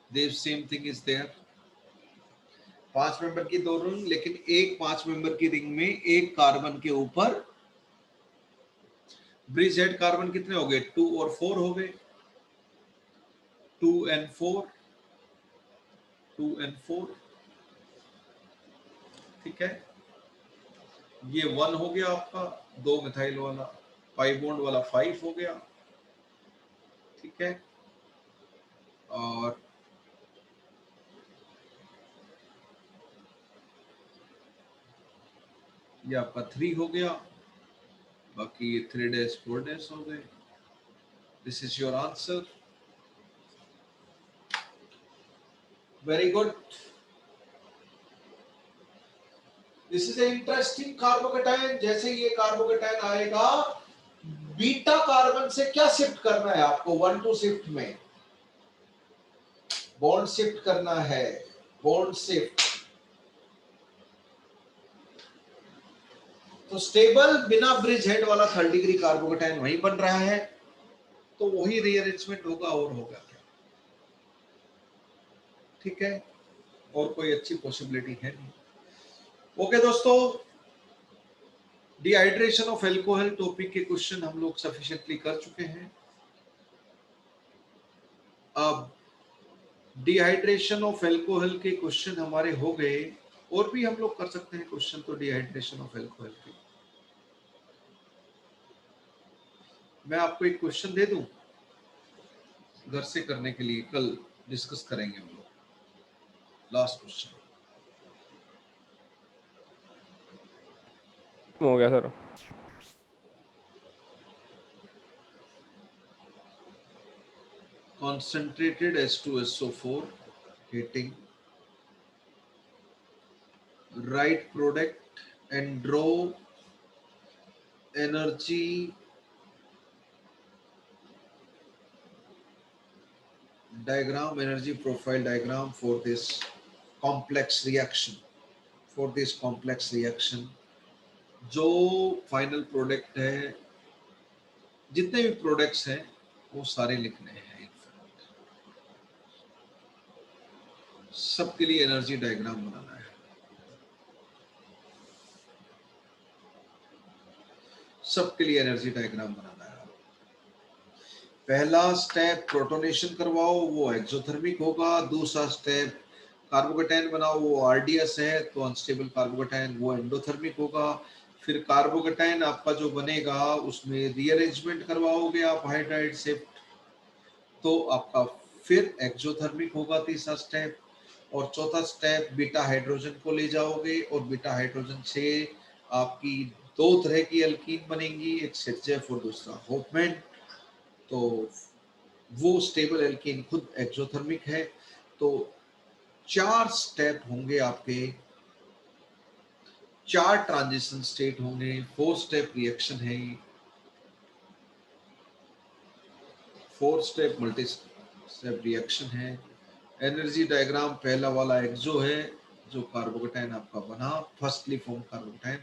This same thing is there। 5 member की दो रिंग, लेकिन एक 5 मेंबर की रिंग में एक कार्बन के ऊपर ब्रिज हेड कार्बन कितने हो गए? 2 और 4 हो गए, 2 and 4, 2 and 4, ठीक है। ये 1 हो गया आपका, 2 मिथाइल वाला, पाई बॉन्ड वाला 5 हो गया, ठीक है। और ये आपका 3 हो गया, बाकी ये 3 डैश 4 डैश हो गए। This is your answer, very good. This is a interesting carbocation. जैसे ये कार्बोकेटायन आएगा, बीटा कार्बन से क्या शिफ्ट करना है आपको? 1-2 शिफ्ट में बॉन्ड शिफ्ट करना है, बॉन्ड शिफ्ट। तो स्टेबल बिना ब्रिज हेड वाला 3rd डिग्री कार्बोकेटायन वहीं बन रहा है, तो वही रीअरेंजमेंट होगा और होगा क्या, ठीक है। और कोई अच्छी पॉसिबिलिटी है नहीं। ओके दोस्तों, डिहाइड्रेशन ऑफ एल्कोहल टॉपिक के क्वेश्चन हम लोग सफिशिएंटली कर चुके हैं। अब डिहाइड्रेशन ऑफ एल्कोहल के क्वेश्चन हमारे हो गए, और भी हम लोग कर सकते हैं क्वेश्चन तो डिहाइड्रेशन ऑफ एल्कोहल के। मैं आपको एक क्वेश्चन दे दूं घर से करने के लिए, कल डिस्कस करेंगे हम लोग। लास्ट क्वेश्चन हो गया sir. concentrated H2SO4 heating, right product and draw energy diagram, energy profile diagram for this complex reaction, for this complex reaction। जो फाइनल प्रोडक्ट है, जितने भी प्रोडक्ट्स हैं वो सारे लिखने हैं, सबके लिए एनर्जी डायग्राम बनाना है, सबके लिए एनर्जी डायग्राम बनाना है। पहला स्टेप प्रोटोनेशन करवाओ, वो एक्सोथर्मिक होगा। दूसरा स्टेप कार्बोकेटायन बनाओ, वो आरडीएस है तो अनस्टेबल कार्बोकेटायन, वो एंडोथर्मिक होगा। फिर कार्बोकेटायन आपका जो बनेगा उसमें रीअरेंजमेंट करवाओगे आप हाइड्राइड शिफ्ट, तो आपका फिर एक्सोथर्मिक होगा तीसरा स्टेप। और चौथा स्टेप बीटा हाइड्रोजन को ले जाओगे, और बीटा हाइड्रोजन से आपकी दो तरह की एल्कीन बनेंगी, एक सेटजेफ और दूसरा होपमैन। तो वो स्टेबल एल्कीन खुद एक्सोथर्मिक है। तो 4 स्टेप होंगे आपके, 4 ट्रांजिशन स्टेट होंगे, 4 स्टेप रिएक्शन है, 4 स्टेप मल्टी स्टेप रिएक्शन है। एनर्जी डायग्राम पहला वाला एक्सो है, जो कार्बोकेटायन आपका बना, फर्स्टली फॉर्म कार्बोकेटायन।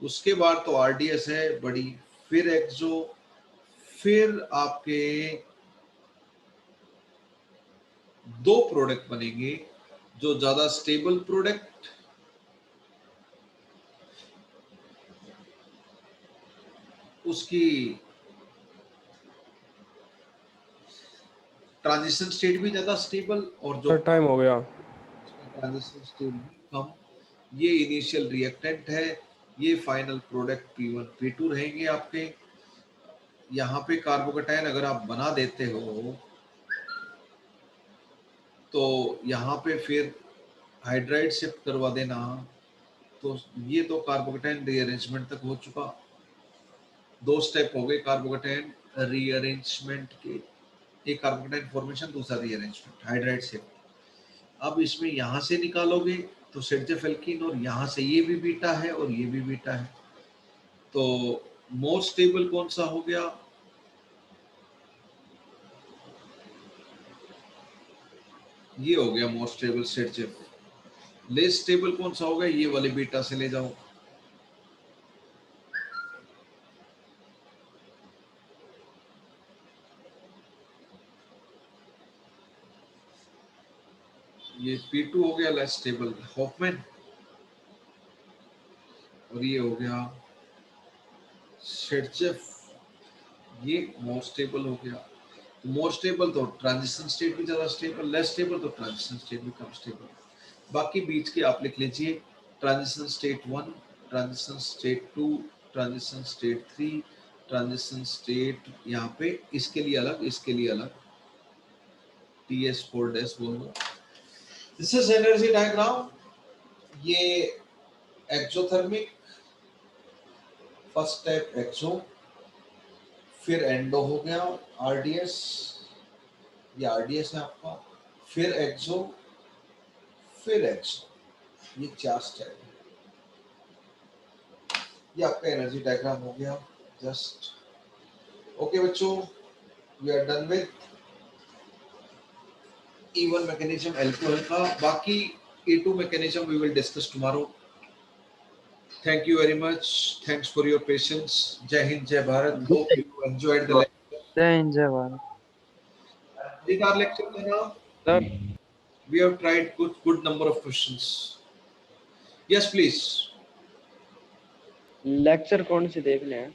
उसके बाद तो आरडीएस है बड़ी, फिर एक्सो, फिर आपके 2 प्रोडक्ट बनेंगे, जो ज्यादा स्टेबल प्रोडक्ट, उसकी ट्रांजिशन स्टेट भी ज्यादा स्टेबल, और जो सर टाइम हो गया। ट्रांजिशन स्टेट भी कम। ये इनिशियल रिएक्टेंट है, ये फाइनल प्रोडक्ट P1 P2 रहेंगे आपके। यहाँ पे कार्बोकेटायन अगर आप बना देते हो तो यहाँ पे फिर हाइड्राइड शिफ्ट करवा देना, तो ये तो कार्बोकेटायन रीअरेंजमेंट तक हो चुका। दो स्टेप हो गए कार्बोकेटाइन रीअरेंजमेंट के, एक कार्बोकेटाइन फॉर्मेशन, दूसरा रीअरेंजमेंट हाइड्राइड से। अब इसमें यहां से निकालोगे तो सेडजेफ एल्कीन, और यहां से ये भी बीटा है और ये भी बीटा है, तो मोर स्टेबल कौन सा हो गया? ये हो गया मोर स्टेबल सेडजेफ। लेस स्टेबल कौन सा हो गया? ये वाले बीटा से ले जाओ। ये P2 हो गया लेस स्टेबल हॉफमैन, और ये हो गया सेडजेफ, ये मोर स्टेबल हो गया। मोर स्टेबल तो ट्रांजिशन स्टेट भी ज्यादा स्टेबल, लेस स्टेबल तो ट्रांजिशन स्टेट भी कम स्टेबल। बाकी बीच के आप लिख लीजिए, transition state 1, transition state 2, transition state 3, transition state यहाँ पे इसके लिए अलग, इसके लिए अलग, TS4 डैश बोल दो। This is energy diagram. ये एक्सोथर्मिक, फर्स्ट स्टेप एक्सो, फिर एंडो हो गया RDS, ये RDS है आपका, फिर एक्सो, फिर एक्सो, ये 4 स्टेप है। ये आपका एनर्जी डायग्राम हो गया। जस्ट ओके बच्चों, we are done with E1 mechanism alcohol का। बाकी E2 mechanism we will discuss tomorrow. Thank you very much, thanks for your patience. जय हिंद, जय Bharat. Hope you enjoyed the lecture. जय हिंद जय Bharat Did our lecture Nana? Sir. We have tried good number of questions. Yes, please. Lecture कौन से देखने हैं?